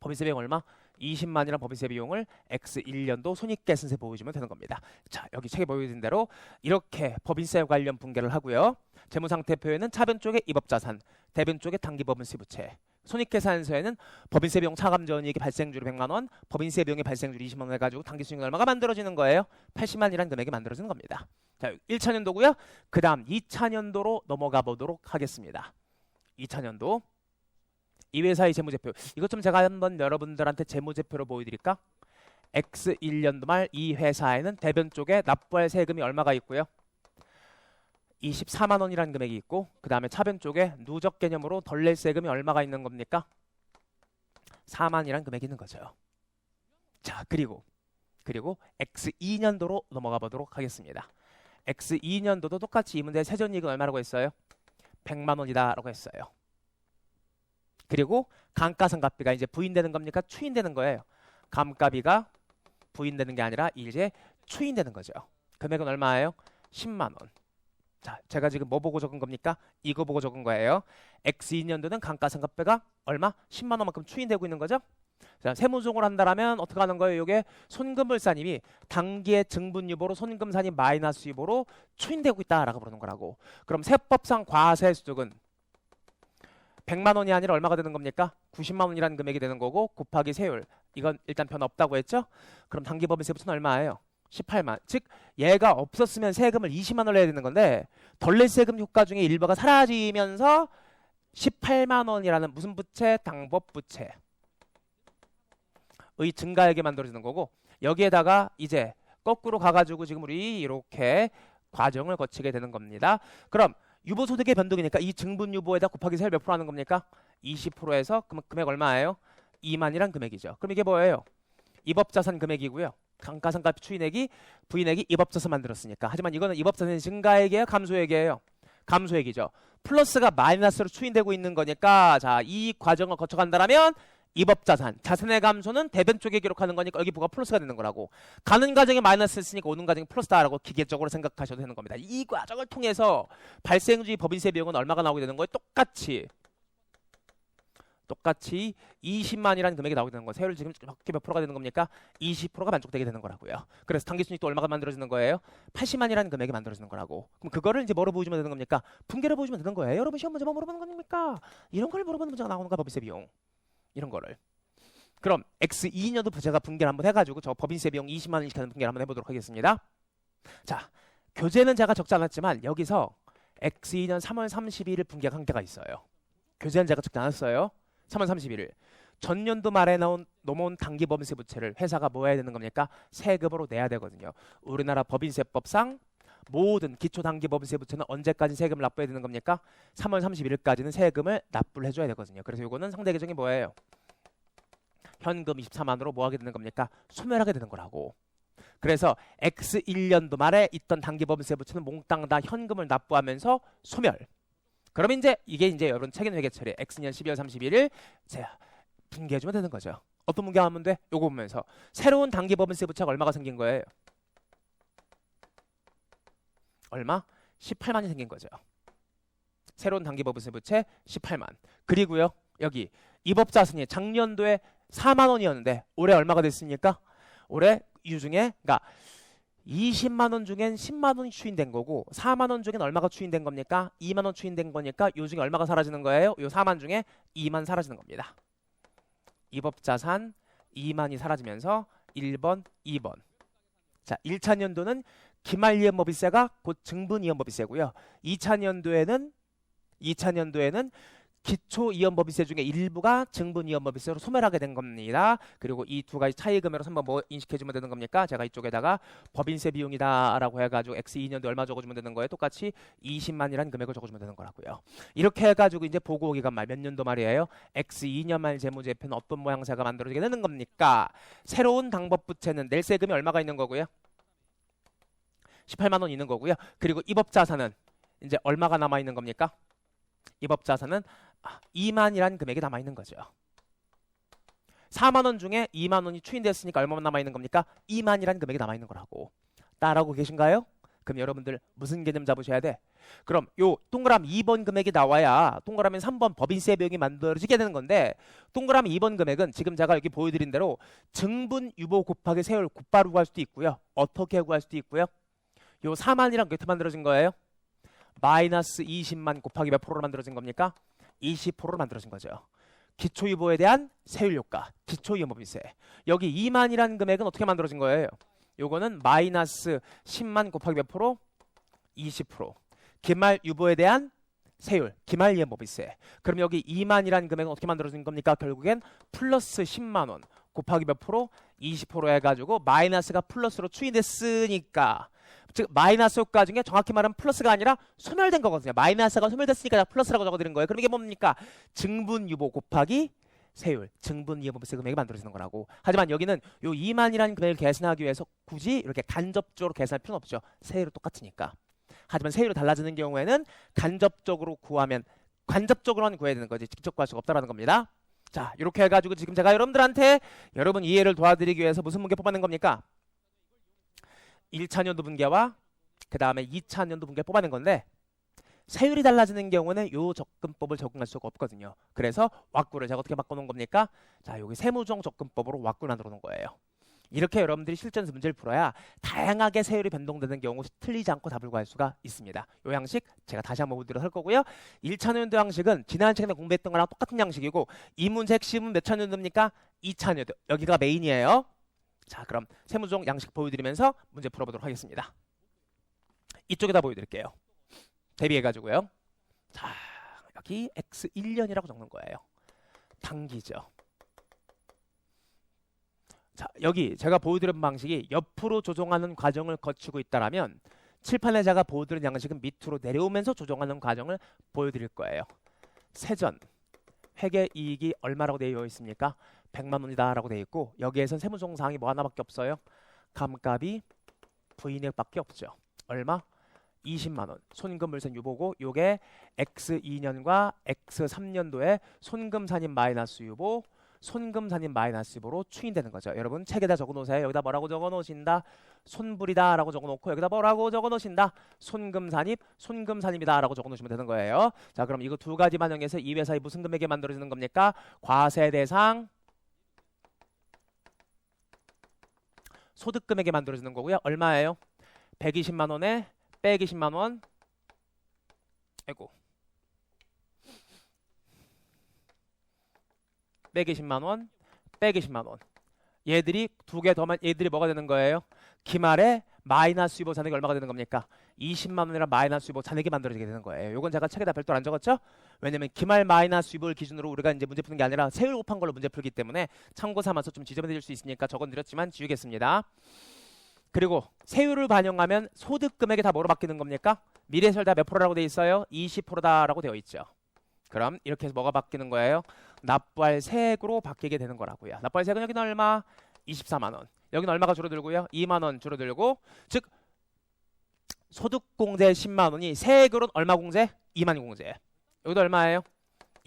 법인세 비용 얼마? 20만이라는 법인세 비용을 X1년도 손익계산서에 보여주면 되는 겁니다. 자, 여기 책에 보여진 대로 이렇게 법인세 관련 분개를 하고요. 재무상태표에는 차변 쪽에 입업자산, 대변 쪽에 당기법인세 부채, 손익계산서에는 법인세 비용 차감전이익이 발생률이 100만 원, 법인세 비용의 발생률이 20만 원 해가지고 당기순이익은 얼마가 만들어지는 거예요? 80만이라는 금액이 만들어지는 겁니다. 자, 1차년도고요. 그 다음 2차년도로 넘어가 보도록 하겠습니다. 2차년도 이 회사의 재무제표, 이것 좀 제가 한번 여러분들한테 재무제표로 보여드릴까? X1년도 말 이 회사에는 대변 쪽에 납부할 세금이 얼마가 있고요? 24만 원이라는 금액이 있고, 그 다음에 차변 쪽에 누적 개념으로 덜 낼 세금이 얼마가 있는 겁니까? 4만이라는 금액이 있는 거죠. 자, 그리고 X2년도로 넘어가 보도록 하겠습니다. X2년도도 똑같이 이 문제의 세전이익은 얼마라고 했어요? 100만 원이다 라고 했어요. 그리고 감가상각비가 이제 부인되는 겁니까? 추인되는 거예요. 감가비가 부인되는 게 아니라 이제 추인되는 거죠. 금액은 얼마예요? 10만 원. 자, 제가 지금 뭐 보고 적은 겁니까? 이거 보고 적은 거예요. X2년도는 감가상각비가 얼마? 10만 원만큼 추인되고 있는 거죠. 자, 세무적으로 한다면 어떻게 하는 거예요? 이게 손금물산임이 당기의 증분유보로 손금산임 마이너스 유보로 추인되고 있다라고 부르는 거라고. 그럼 세법상 과세수득은 100만 원이 아니라 얼마가 되는 겁니까? 90만 원이라는 금액이 되는 거고, 곱하기 세율, 이건 일단 변화 없다고 했죠? 그럼 당기법인세부터는 얼마예요? 18만. 즉 얘가 없었으면 세금을 20만 원을 내야 되는 건데, 덜 낼 세금 효과 중에 일부가 사라지면서 18만 원이라는 무슨 부채? 당법부채의 증가액이 만들어지는 거고, 여기에다가 이제 거꾸로 가가지고 지금 우리 이렇게 과정을 거치게 되는 겁니다. 그럼 유보소득의 변동이니까 이 증분유보에다 곱하기 세율 몇 프로 하는 겁니까? 20%에서 금액 얼마예요? 2만이란 금액이죠. 그럼 이게 뭐예요? 입업자산 금액이고요. 감가상각 추인액이 부인액이 입업자산 만들었으니까. 하지만 이거는 입업자산의 증가액이에요? 감소액이에요? 감소액이죠. 플러스가 마이너스로 추인되고 있는 거니까, 자, 이 과정을 거쳐간다면 입업자산, 자산의 감소는 대변 쪽에 기록하는 거니까 여기 부가 플러스가 되는 거라고. 가는 과정이 마이너스였으니까 오는 과정이 플러스다라고 기계적으로 생각하셔도 되는 겁니다. 이 과정을 통해서 발생주의 법인세 비용은 얼마가 나오게 되는 거예요? 똑같이 20만이라는 금액이 나오게 되는 거예요. 세율 지금 적게 몇 프로가 되는 겁니까? 20%가 만족되게 되는 거라고요. 그래서 당기순이익도 얼마가 만들어지는 거예요? 80만이라는 금액이 만들어지는 거라고. 그럼 그거를 이제 뭐로 보여주면 되는 겁니까? 분계로 보여주면 되는 거예요. 여러분 시험 문제 뭐 물어보는 겁니까? 이런 걸 물어보는 문제가 나오는 거야, 법인세 비용. 이런 거를. 그럼 X2년도 제가 분계를 한번 해가지고 저 법인세 비용 20만 원씩 하는 분계를 한번 해보도록 하겠습니다. 자, 교재는 제가 적지 않았지만 여기서 X2년 3월 30일 분계한 게가 있어요. 교재는 제가 적지 않았어요. 3월 31일. 전년도 말에 넘어온 당기법인세 부채를 회사가 뭐 해야 되는 겁니까? 세금으로 내야 되거든요. 우리나라 법인세법상 모든 기초당기법인세 부채는 언제까지 세금을 납부해야 되는 겁니까? 3월 31일까지는 세금을 납부를 해줘야 되거든요. 그래서 이거는 상대 계정이 뭐예요? 현금 24만으로 뭐 하게 되는 겁니까? 소멸하게 되는 거라고. 그래서 X1년도 말에 있던 당기법인세 부채는 몽땅 다 현금을 납부하면서 소멸. 그럼 이제 이게 이제 여러분 책임회계 처리 X년 12월 31일 분개해주면 되는 거죠. 어떤 분개하면 돼? 요거 보면서 새로운 당기법인세 부채가 얼마가 생긴 거예요? 얼마? 18만이 생긴 거죠. 새로운 당기법인세 부채 18만. 그리고요, 여기 입업자산이 작년도에 4만 원이었는데 올해 얼마가 됐습니까? 올해 유중에 그러니까 20만 원 중엔 10만 원이 추인된 거고 4만 원 중엔 얼마가 추인된 겁니까? 2만 원 추인된 거니까 요 중에 얼마가 사라지는 거예요? 요 4만 중에 2만 사라지는 겁니다. 입업자산 2만이 사라지면서 1번, 2번. 자, 1차 년도는 기말이연법인세가 곧 증분이연법인세고요. 2차 년도에는 기초이연법인세 중에 일부가 증분이연법인세로 소멸하게 된 겁니다. 그리고 이 두 가지 차이 금액으로 한번 뭐 인식해주면 되는 겁니까? 제가 이쪽에다가 법인세 비용이다라고 해가지고 X2년도 얼마 적어주면 되는 거예요? 똑같이 20만이라는 금액을 적어주면 되는 거라고요. 이렇게 해가지고 이제 보고 기간 말 몇 년도 말이에요? X2년 말 재무제표는 어떤 모양새가 만들어지게 되는 겁니까? 새로운 당법부채는 낼 세금이 얼마가 있는 거고요? 18만 원 있는 거고요. 그리고 입업자산은 이제 얼마가 남아 있는 겁니까? 입업자산은 2만이라는 금액이 남아 있는 거죠. 4만 원 중에 2만 원이 추인됐으니까 얼마만 남아 있는 겁니까? 2만이라는 금액이 남아 있는 거라고. 따라하고 계신가요? 그럼 여러분들 무슨 개념 잡으셔야 돼? 그럼 요 동그라미 2번 금액이 나와야 동그라미 3번 법인세 비용이 만들어지게 되는 건데, 동그라미 2번 금액은 지금 제가 여기 보여드린 대로 증분 유보 곱하기 세율 곧바로 구할 수도 있고요. 어떻게 구할 수도 있고요. 요 4만이랑 몇 만들어진 거예요? 마이너스 20만 곱하기 몇 프로로 만들어진 겁니까? 20%로 만들어진 거죠. 기초유보에 대한 세율효과, 기초이연법인세. 여기 2만이라는 금액은 어떻게 만들어진 거예요? 요거는 마이너스 10만 곱하기 몇 프로? 20%. 기말유보에 대한 세율, 기말이연법인세. 그럼 여기 2만이라는 금액은 어떻게 만들어진 겁니까? 결국엔 플러스 10만 원 곱하기 몇 프로? 20% 해가지고 마이너스가 플러스로 추인됐으니까, 즉 마이너스 효과 중에 정확히 말하면 플러스가 아니라 소멸된 거거든요. 마이너스가 소멸됐으니까 플러스라고 적어드린 거예요. 그럼 이게 뭡니까? 증분유보 곱하기 세율, 증분이연법인세 금액이 만들어지는 거라고. 하지만 여기는 요 2만이라는 금액을 계산하기 위해서 굳이 이렇게 간접적으로 계산할 필요는 없죠. 세율이 똑같으니까. 하지만 세율이 달라지는 경우에는 간접적으로 구하면, 간접적으로는 구해야 되는 거지 직접 구할 수가 없다라는 겁니다. 자, 이렇게 해가지고 지금 제가 여러분들한테 여러분 이해를 도와드리기 위해서 무슨 문제 뽑아낸 겁니까? 1차년도 분계와 그 다음에 2차년도 분계 뽑아낸 건데, 세율이 달라지는 경우는 요 접근법을 적용할 수가 없거든요. 그래서 왁구를 제가 어떻게 바꿔놓은 겁니까? 자, 여기 세무종 접근법으로 왁구를 만들어 놓은 거예요. 이렇게 여러분들이 실전에서 문제를 풀어야 다양하게 세율이 변동되는 경우 틀리지 않고 답을 구할 수가 있습니다. 이 양식 제가 다시 한번 보여드리도록 할 거고요. 1차년도 양식은 지난 시간에 공부했던 거랑 똑같은 양식이고, 이 문제 핵심은 몇 차년도입니까? 2차년도. 여기가 메인이에요. 자, 그럼 세무종 양식 보여드리면서 문제 풀어보도록 하겠습니다. 이쪽에다 보여드릴게요. 대비해가지고요. 자, 여기 X1년이라고 적는 거예요. 단기죠. 자, 여기 제가 보여드린 방식이 옆으로 조정하는 과정을 거치고 있다라면, 칠판에 제가 보여드린 양식은 밑으로 내려오면서 조정하는 과정을 보여드릴 거예요. 세전 회계 이익이 얼마라고 되어 있습니까? 100만 원이다 라고 되어 있고, 여기에선 세무종 사항이 뭐 하나밖에 없어요. 감값이 부인액밖에 없죠. 얼마? 20만 원. 손금물산 유보고, 요게 X2년과 X3년도에 손금산인 마이너스 유보, 손금산인 마이너스 유보로 추인되는 거죠. 여러분 책에다 적어놓으세요. 여기다 뭐라고 적어놓으신다? 손불이다 라고 적어놓고, 여기다 뭐라고 적어놓으신다? 손금산입, 손금산입니다 라고 적어놓으시면 되는 거예요. 자, 그럼 이거 두 가지 반영해서 이 회사에 무슨 금액이 만들어지는 겁니까? 과세대상 소득금액이 만들어지는 거고요. 얼마예요? 120만 원에 빼기 10만 원. 아이고. 빼기 10만 원, 빼기 10만 원. 얘들이 두 개 더만, 얘들이 뭐가 되는 거예요? 기말에 마이너스 유보 잔액이 얼마가 되는 겁니까? 20만 원이랑 마이너스 유보 잔액이 만들어지게 되는 거예요. 요건 제가 책에다 별도로 안 적었죠? 왜냐면 기말 마이너스 유보를 기준으로 우리가 이제 문제 푸는 게 아니라 세율 곱한 걸로 문제 풀기 때문에 참고 삼아서 좀 지저분해 질 수 있으니까 적어드렸지만 지우겠습니다. 그리고 세율을 반영하면 소득 금액이 다 뭐로 바뀌는 겁니까? 미래세율 다 몇 프로라고 되어 있어요? 20%다라고 되어 있죠. 그럼 이렇게 해서 뭐가 바뀌는 거예요? 납부할 세액으로 바뀌게 되는 거라고요. 납부할 세액은 여기는 얼마? 24만 원. 여기는 얼마가 줄어들고요? 2만 원 줄어들고, 즉 소득공제 10만 원이 세액으로는 얼마 공제? 2만 공제. 여기도 얼마예요?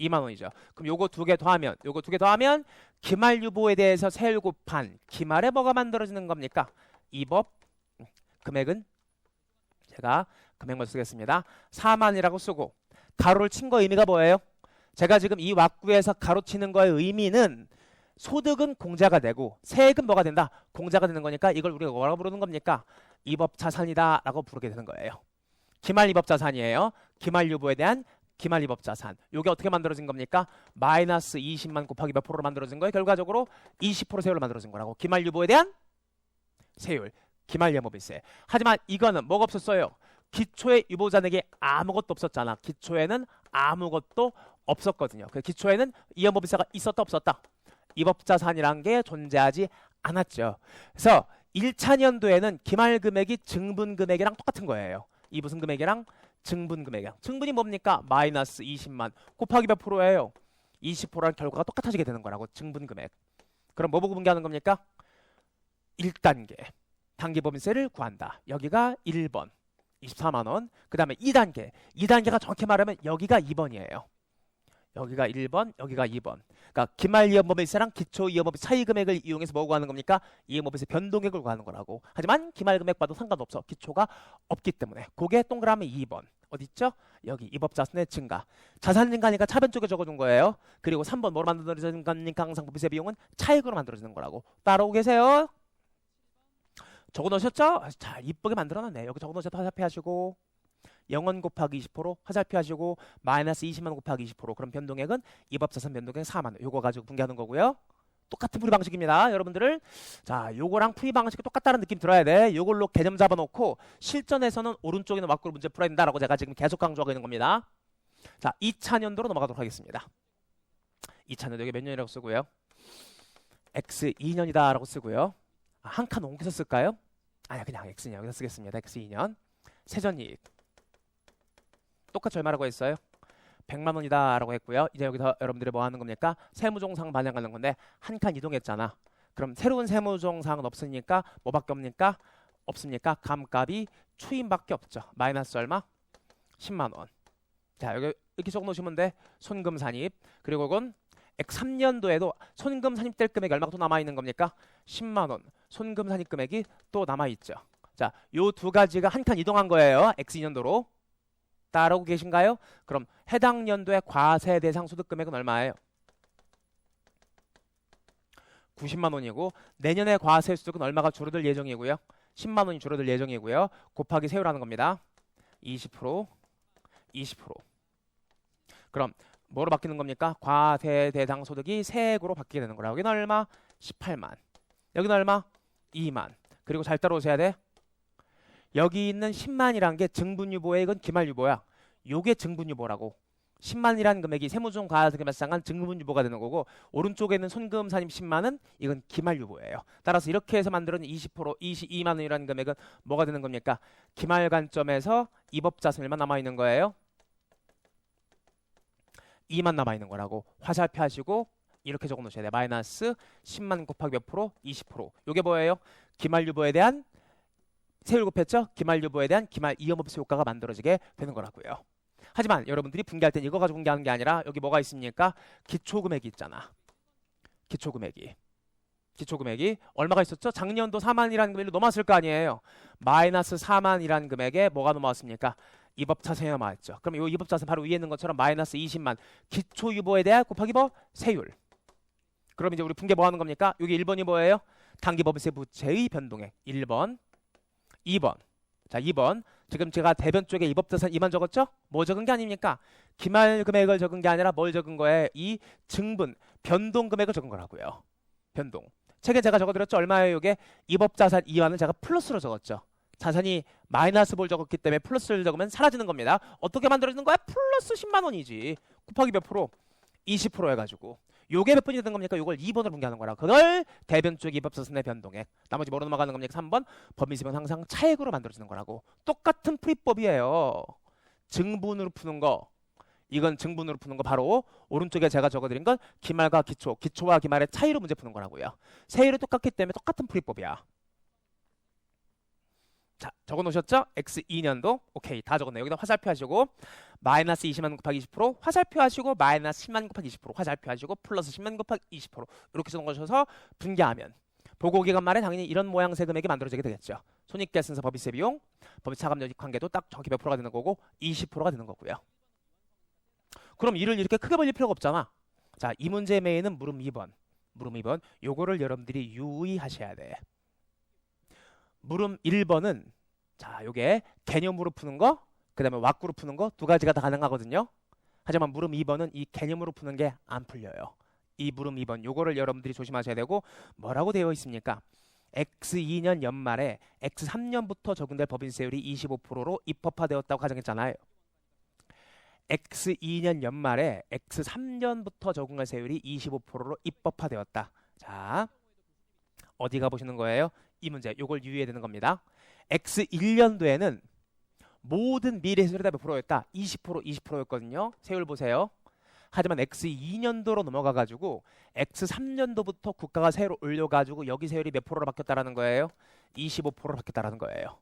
2만 원이죠. 그럼 요거 두 개 더하면, 요거 두 개 더하면 기말유보에 대해서 세율 곱한 기말에 뭐가 만들어지는 겁니까? 이 법 금액은 제가 금액만 쓰겠습니다. 4만이라고 쓰고, 가로를 친 거 의미가 뭐예요? 제가 지금 이 왁구에서 가로치는 거의 의미는 소득은 공제가 되고 세액은 뭐가 된다? 공제가 되는 거니까 이걸 우리가 뭐라고 부르는 겁니까? 입업자산이다 라고 부르게 되는 거예요. 기말입업자산이에요. 기말유보에 대한 기말입업자산. 이게 어떻게 만들어진 겁니까? 마이너스 20만 곱하기 몇 프로로 만들어진 거예요? 결과적으로 20% 세율로 만들어진 거라고. 기말유보에 대한 세율, 기말이연법인세. 하지만 이거는 뭐가 없었어요? 기초에 유보잔액이 아무것도 없었잖아. 기초에는 아무것도 없었거든요. 그 기초에는 이연법인세가 있었다 없었다? 입업자산이란 게 존재하지 않았죠. 그래서 1차년도에는 기말금액이 증분금액이랑 똑같은 거예요. 이 무슨 금액이랑? 증분금액이랑. 증분이 뭡니까? 마이너스 20만 곱하기 몇 프로예요? 20%란 결과가 똑같아지게 되는 거라고. 증분금액. 그럼 뭐 보고 분개하는 겁니까? 1단계 단기법인세를 구한다. 여기가 1번 24만 원. 그 다음에 2단계. 2단계가 정확히 말하면 여기가 2번이에요. 여기가 1번, 여기가 2번. 그러니까 기말이연법인세랑 기초이연법인세 차이금액을 이용해서 뭐 구하는 겁니까? 이연법인세 변동액을 구하는 거라고. 하지만 기말금액 봐도 상관없어. 기초가 없기 때문에. 그게 동그라미 2번. 어디 있죠? 여기 입업자산의 증가. 자산 증가니까 차변 쪽에 적어준 거예요. 그리고 3번 뭐로 만들어지는 겁니까? 항상 법인세 비용은 차익으로 만들어지는 거라고. 따라오고 계세요? 적어놓으셨죠? 잘 이쁘게 만들어놨네. 여기 적어놓으셔서 화살표 하시고, 0원 곱하기 20% 화살표 하시고 마이너스 20만 원 곱하기 20% 그럼 변동액은 입법자산 변동액 4만 원. 요거 가지고 분개하는 거고요. 똑같은 풀이 방식입니다. 여러분들을 자 요거랑 풀이 방식이 똑같다는 느낌 들어야 돼. 요걸로 개념 잡아놓고 실전에서는 오른쪽에 있는 왁구로 문제 풀어야 된다라고 제가 지금 계속 강조하고 있는 겁니다. 자 2차 년도로 넘어가도록 하겠습니다. 2차 년도 이게 몇 년이라고 쓰고요. X 2년이다 라고 쓰고요. 한 칸 옮겨서 쓸까요? 아니야 그냥 X냐 여기서 쓰겠습니다. X 2년 세전이익 똑같이 얼마라고 했어요? 100만 원이다 라고 했고요. 이제 여기서 여러분들이 뭐 하는 겁니까? 세무종상 반영하는 건데 한 칸 이동했잖아. 그럼 새로운 세무종상은 없으니까 뭐밖에 없습니까? 없습니까? 감값이 추임밖에 없죠. 마이너스 얼마? 10만 원. 자 여기 이렇게 적어놓으시면 돼. 손금 산입. 그리고 이건 X3년도에도 손금 산입될 금액이 얼마가 또 남아있는 겁니까? 10만 원. 손금 산입 금액이 또 남아있죠. 자, 요 두 가지가 한 칸 이동한 거예요. X2년도로. 따라오고 계신가요? 그럼 해당 년도의 과세 대상 소득 금액은 얼마예요? 90만 원이고 내년에 과세 소득은 얼마가 줄어들 예정이고요. 10만 원이 줄어들 예정이고요. 곱하기 세율하는 겁니다. 20%, 20%. 그럼 뭐로 바뀌는 겁니까? 과세 대상 소득이 세액으로 바뀌게 되는 거라. 여기는 얼마? 18만. 여기는 얼마? 2만. 그리고 잘 따라오셔야 돼. 여기 있는 10만이라는 게 증분유보액 이건 기말유보야. 요게 증분유보라고. 10만이라는 금액이 세무조정 과세금에 상한 증분유보가 되는 거고 오른쪽에 있는 손금 산입 10만은 이건 기말유보예요. 따라서 이렇게 해서 만들어진 20% 22만 원이라는 금액은 뭐가 되는 겁니까? 기말 관점에서 입법자산 얼마 남아있는 거예요? 2만 남아있는 거라고 화살표 하시고 이렇게 적어 놓으셔야 돼요. 마이너스 10만 곱하기 몇 프로? 20%. 요게 뭐예요? 기말유보에 대한 세율 곱했죠? 기말유보에 대한 기말 이연법세 효과가 만들어지게 되는 거라고요. 하지만 여러분들이 분개할 땐 이거 가지고 분개하는 게 아니라 여기 뭐가 있습니까? 기초금액이 있잖아. 기초금액이 얼마가 있었죠? 작년도 4만이라는 금액이 넘었을 거 아니에요. 마이너스 4만이라는 금액에 뭐가 넘어왔습니까? 입법자산이 남아있죠. 그럼 이 입법자산 바로 위에 있는 것처럼 마이너스 20만 기초유보에 대한 곱하기 뭐? 세율. 그럼 이제 우리 분개 뭐 하는 겁니까? 여기 1번이 뭐예요? 단기법인세 부채의 변동액 1번 2번. 자 2번 지금 제가 대변 쪽에 입법자산 2만 적었죠? 뭐 적은 게 아닙니까? 기말 금액을 적은 게 아니라 뭘 적은 거예요? 이 증분 변동 금액을 적은 거라고요. 변동. 책에 제가 적어드렸죠? 얼마예요? 이게 입법자산 2만은 제가 플러스로 적었죠. 자산이 마이너스 볼 적었기 때문에 플러스를 적으면 사라지는 겁니다. 어떻게 만들어지는 거야? 플러스 10만 원이지. 곱하기 몇 프로? 20% 해가지고. 요게 몇 번이 되는 겁니까? 요걸 2번으로 분개하는 거라. 그걸 대변 쪽 입법자산의 변동액. 나머지 뭐로 넘어가는 겁니까? 3번. 법인세는 항상 차액으로 만들어지는 거라고. 똑같은 풀이법이에요. 증분으로 푸는 거. 이건 증분으로 푸는 거 바로 오른쪽에 제가 적어드린 건 기말과 기초. 기초와 기말의 차이로 문제 푸는 거라고요. 세율이 똑같기 때문에 똑같은 풀이법이야. 자, 적어놓으셨죠? X2년도. 오케이, 다 적었네요. 여기다 화살표 하시고 마이너스 20만 곱하기 20% 화살표 하시고 마이너스 10만 곱하기 20% 화살표 하시고 플러스 10만 곱하기 20% 이렇게 적어놓으셔서 분개하면 보고기간 말에 당연히 이런 모양새 금액이 만들어지게 되겠죠. 손익계산서 법인세 비용, 법인차감여직 관계도 딱 정확히 몇 프로가 되는 거고 20%가 되는 거고요. 그럼 이를 이렇게 크게 벌릴 필요가 없잖아. 자, 이 문제 메인은 물음 2번. 물음 2번. 요거를 여러분들이 유의하셔야 돼. 물음 1번은 자, 요게 개념으로 푸는 거, 그 다음에 왁구로 푸는 거 두 가지가 다 가능하거든요. 하지만 물음 2번은 이 개념으로 푸는 게 안 풀려요. 이 물음 2번 요거를 여러분들이 조심하셔야 되고 뭐라고 되어 있습니까? X2년 연말에 X3년부터 적용될 법인세율이 25%로 입법화되었다고 가정했잖아요. X2년 연말에 X3년부터 적용할 세율이 25%로 입법화되었다. 자, 어디 가보시는 거예요? 이 문제, 요걸 유의해야 되는 겁니다. X1년도에는 모든 미래 세율이 다 몇 프로였다? 20%, 20%였거든요. 세율 보세요. 하지만 X2년도로 넘어가가지고 X3년도부터 국가가 세율을 올려가지고 여기 세율이 몇 프로로 바뀌었다라는 거예요? 25%로 바뀌었다라는 거예요.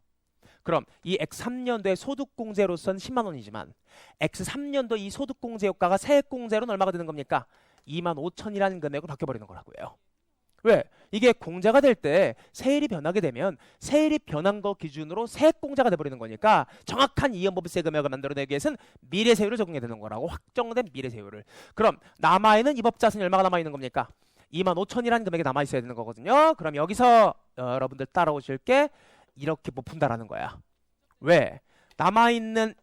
그럼 이 X3년도의 소득공제로선 10만 원이지만 X3년도 이 소득공제 효과가 세액공제로는 얼마가 되는 겁니까? 2만 5천이라는 금액으로 바뀌어버리는 거라고요. 왜? 이게 공제가 될 때 세율이 변하게 되면 세율이 변한 거 기준으로 세액공제가 돼버리는 거니까 정확한 이연법인세 금액을 만들어내기 위해서는 미래세율을 적용해야 되는 거라고. 확정된 미래세율을. 그럼 남아있는 입법자산이 얼마가 남아있는 겁니까? 2만 5천이라는 금액이 남아있어야 되는 거거든요. 그럼 여기서 여러분들 따라오실 게 이렇게 못 푼다라는 거야. 왜? 남아있는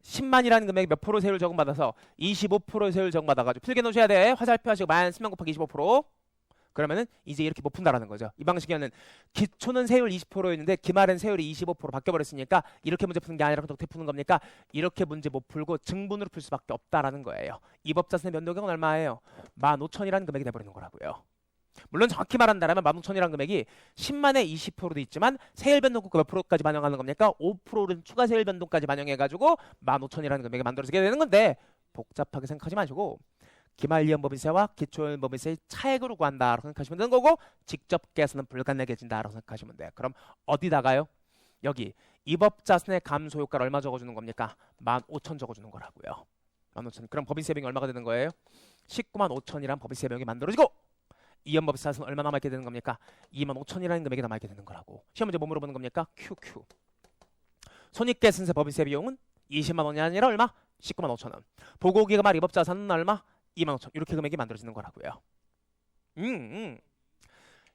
10만이라는 금액이 몇 프로 세율 적용받아서 25% 세율 적용받아가지고 풀게 놓으셔야 돼. 화살표 하시고 마이너스 10만 곱하기 25%. 그러면은 이제 이렇게 못 푼다라는 거죠. 이 방식에는 기초는 세율 20%였는데 기말은 세율이 25% 바뀌어버렸으니까 이렇게 문제 푸는 게 아니라 어떻게 푸는 겁니까? 이렇게 문제 못 풀고 증분으로 풀 수밖에 없다라는 거예요. 이 법자선의 변동액은 얼마예요? 15,000이라는 금액이 돼버리는 거라고요. 물론 정확히 말한다면 15,000이라는 금액이 10만에 20%도 있지만 세율 변동폭 몇 프로까지 반영하는 겁니까? 5%는 추가 세율 변동까지 반영해가지고 15,000이라는 금액이 만들어지게 되는 건데 복잡하게 생각하지 마시고 기말이연법인세와 기초이연법인세의 차액으로 구한다라고 생각하시면 되는 거고 직접 계산은 불가능해진다라고 생각하시면 돼요. 그럼 어디다가요? 여기 이법자산의 감소 효과를 얼마 적어주는 겁니까? 15,000 적어주는 거라고요. 15,000. 그럼 법인세 비용이 얼마가 되는 거예요? 19만 5천이란 법인세 비용이 만들어지고 이연법인세는 얼마 남아있게 되는 겁니까? 25,000이라는 금액이 남아있게 되는 거라고. 시험 문제 뭐 물어보는 겁니까? QQ. 손익계산세 법인세 비용은 20만 원이 아니라 얼마? 19만 5천 원. 보고기금할 이법자산은 얼마? 2만 5천. 이렇게 금액이 만들어지는 거라고요.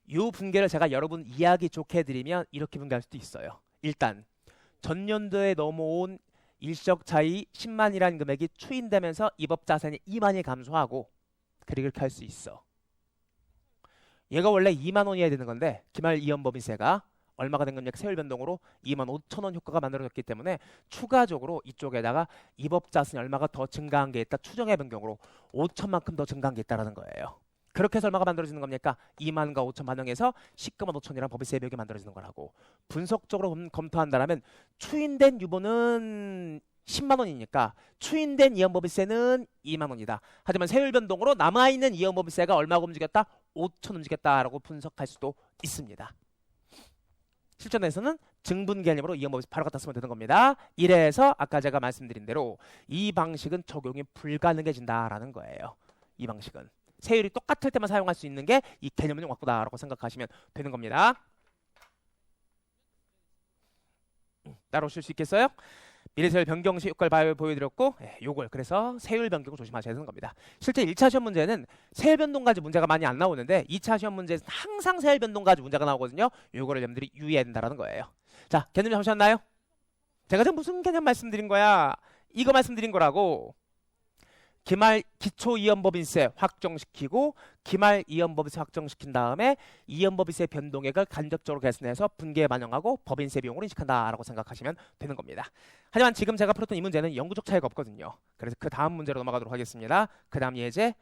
이 분계를 제가 여러분 이야기 좋게 해드리면 이렇게 분계할 수도 있어요. 일단 전년도에 넘어온 일시적 차이 10만이라는 금액이 추인되면서 이법자산이 2만이 감소하고 그렇게 할 수 있어. 얘가 원래 2만 원이어야 되는 건데 기말 이연법인세가 얼마가 된 겁니까? 세율 변동으로 2만 5천 원 효과가 만들어졌기 때문에 추가적으로 이쪽에다가 이법자산이 얼마가 더 증가한 게 있다. 추정해 본 경우로 5천만큼 더 증가한 게 있다는 거예요. 그렇게 해서 얼마가 만들어지는 겁니까? 2만과 5천 반영해서 19만 5천이라는 법인세 비용이 만들어지는 거라고. 분석적으로 검토한다면 추인된 유보는 10만 원이니까 추인된 이연법인세는 2만 원이다. 하지만 세율 변동으로 남아있는 이연법인세가 얼마가 움직였다? 5천 움직였다라고 분석할 수도 있습니다. 실전에서는 증분 개념으로 이연법인세 바로 갖다 쓰면 되는 겁니다. 이래서 아까 제가 말씀드린 대로 이 방식은 적용이 불가능해진다라는 거예요. 이 방식은 세율이 똑같을 때만 사용할 수 있는 게 이 개념은 용악부다라고 생각하시면 되는 겁니다. 따라오실 수 있겠어요? 미래세율 변경 시 효과를 보여드렸고 요걸 그래서 세율 변경을 조심하셔야 되는 겁니다. 실제 1차 시험 문제는 세율 변동 가지고 문제가 많이 안 나오는데 2차 시험 문제에서 항상 세율 변동 가지고 문제가 나오거든요. 요거를 여러분들이 유의해야 된다는 거예요. 자, 개념 잡으셨나요? 제가 지금 무슨 개념 말씀드린 거야? 이거 말씀드린 거라고. 기말 기초이연법인세 확정시키고 기말 이연법인세 확정시킨 다음에 이연법인세 변동액을 간접적으로 계산해서 분계에 반영하고 법인세 비용으로 인식한다라고 생각하시면 되는 겁니다. 하지만 지금 제가 풀었던 이 문제는 영구적 차이가 없거든요. 그래서 그 다음 문제로 넘어가도록 하겠습니다. 그 다음 예제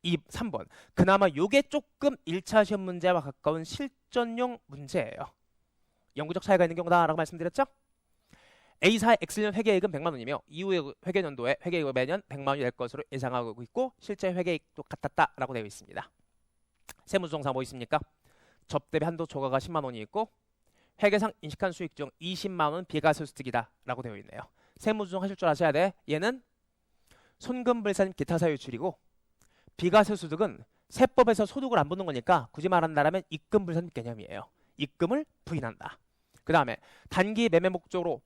3번. 그나마 요게 조금 1차 시험 문제와 가까운 실전용 문제예요. 영구적 차이가 있는 경우다라고 말씀드렸죠? A사 X년 회계액은 100만 원이며 이후의 회계년도에 회계액은 매년 100만 원이 될 것으로 예상하고 있고 실제 회계액도 같았다라고 되어 있습니다. 세무조정상 뭐 있습니까? 접대비 한도 초과가 10만 원이 있고 회계상 인식한 수익 중 20만 원 비과세소득이다라고 되어 있네요. 세무조정 하실 줄 아셔야 돼. 얘는 손금불산 기타 사유출이고 비과세소득은 세법에서 소득을 안 붙는 거니까 굳이 말한다면 입금불산 개념이에요. 입금을 부인한다. 그 다음에 단기 매매 목적으로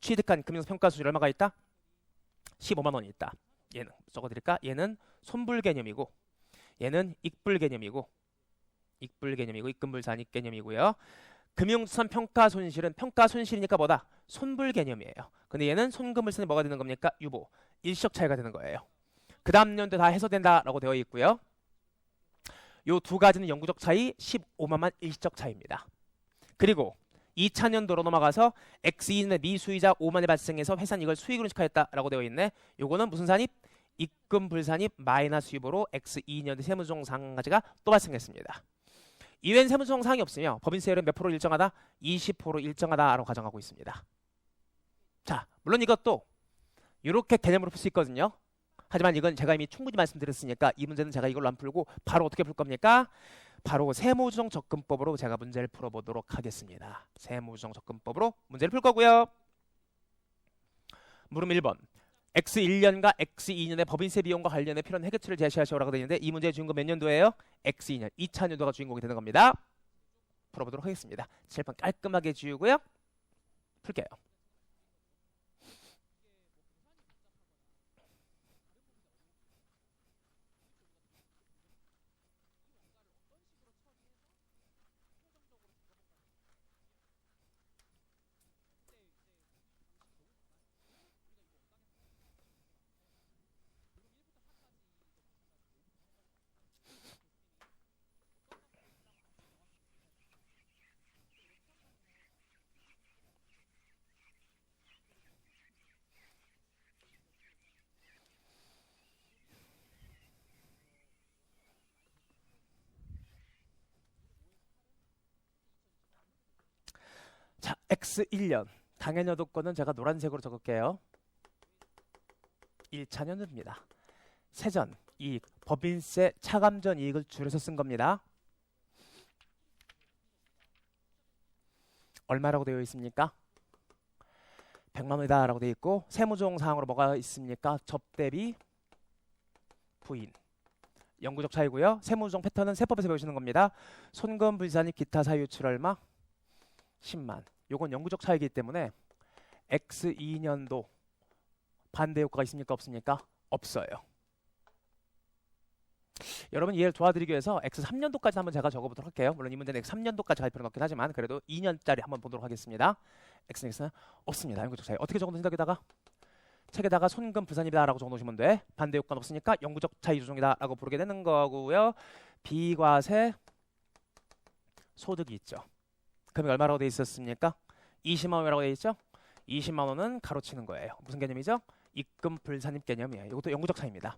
취득한 금융평가 수준이 얼마가 있다? 15만 원이 있다. 얘는 적어드릴까? 얘는 손불 개념이고 얘는 익불 개념이고 입금불산익 개념이고요. 금융수산 평가 손실은 평가 손실이니까 뭐다? 손불 개념이에요. 근데 얘는 손금불산이 뭐가 되는 겁니까? 유보. 일시적 차이가 되는 거예요. 그 다음 년도 다 해소된다라고 되어 있고요. 요 두 가지는 영구적 차이 15만만 일시적 차이입니다. 그리고 2차 년도로 넘어가서 X2년의 미수이자 5만이 발생해서 회사는 이걸 수익으로 인식하였다라고 되어 있네. 요거는 무슨 산입? 입금 불산입 마이너스 유보로 X2년의 세무조정상까지가 또 발생했습니다. 이외엔 세무조정상이 없으며 법인세율은 몇 프로 일정하다? 20% 일정하다라고 가정하고 있습니다. 자, 물론 이것도 이렇게 개념으로 풀 수 있거든요. 하지만 이건 제가 이미 충분히 말씀드렸으니까 이 문제는 제가 이걸로 안 풀고 바로 어떻게 풀 겁니까? 바로 세무조정 접근법으로 제가 문제를 풀어보도록 하겠습니다. 세무조정 접근법으로 문제를 풀 거고요. 물음 1번. X1년과 X2년의 법인세 비용과 관련해 필요한 해결책을 제시하시오라고 되어 있는데 이 문제의 주인공 몇 년도예요? X2년, 2차 년도가 주인공이 되는 겁니다. 풀어보도록 하겠습니다. 칠판 깔끔하게 지우고요. 풀게요. X1년 당연여도 거는 제가 노란색으로 적을게요. 1차년도입니다. 세전, 이익, 법인세, 차감전 이익을 줄여서 쓴 겁니다. 얼마라고 되어 있습니까? 100만 원이다 라고 되어 있고, 세무조항 사항으로 뭐가 있습니까? 접대비, 부인. 영구적 차이고요. 세무조항 패턴은 세법에서 배우시는 겁니다. 손금, 불산입, 기타 사유 유출 얼마? 10만. 요건 영구적 차이이기 때문에 X2년도 반대 효과가 있습니까? 없습니까? 없어요. 여러분 이해를 도와드리기 위해서 X3년도까지 한번 제가 적어보도록 할게요. 물론 이 문제는 X3년도까지 갈 필요는 없긴 하지만 그래도 2년짜리 한번 보도록 하겠습니다. X는 없습니다. 영구적 차이. 어떻게 적어놓으신다 여기다가? 책에다가 손금 불산입니다 라고 적어놓으시면 돼. 반대 효과는 없으니까 영구적 차이 조정이다 라고 부르게 되는 거고요. 비과세 소득이 있죠. 금액 얼마라고 되어 있었습니까? 20만 원이라고 되어 있죠? 20만 원은 가로치는 거예요. 무슨 개념이죠? 입금 불산입 개념이에요. 이것도 영구적 차이입니다.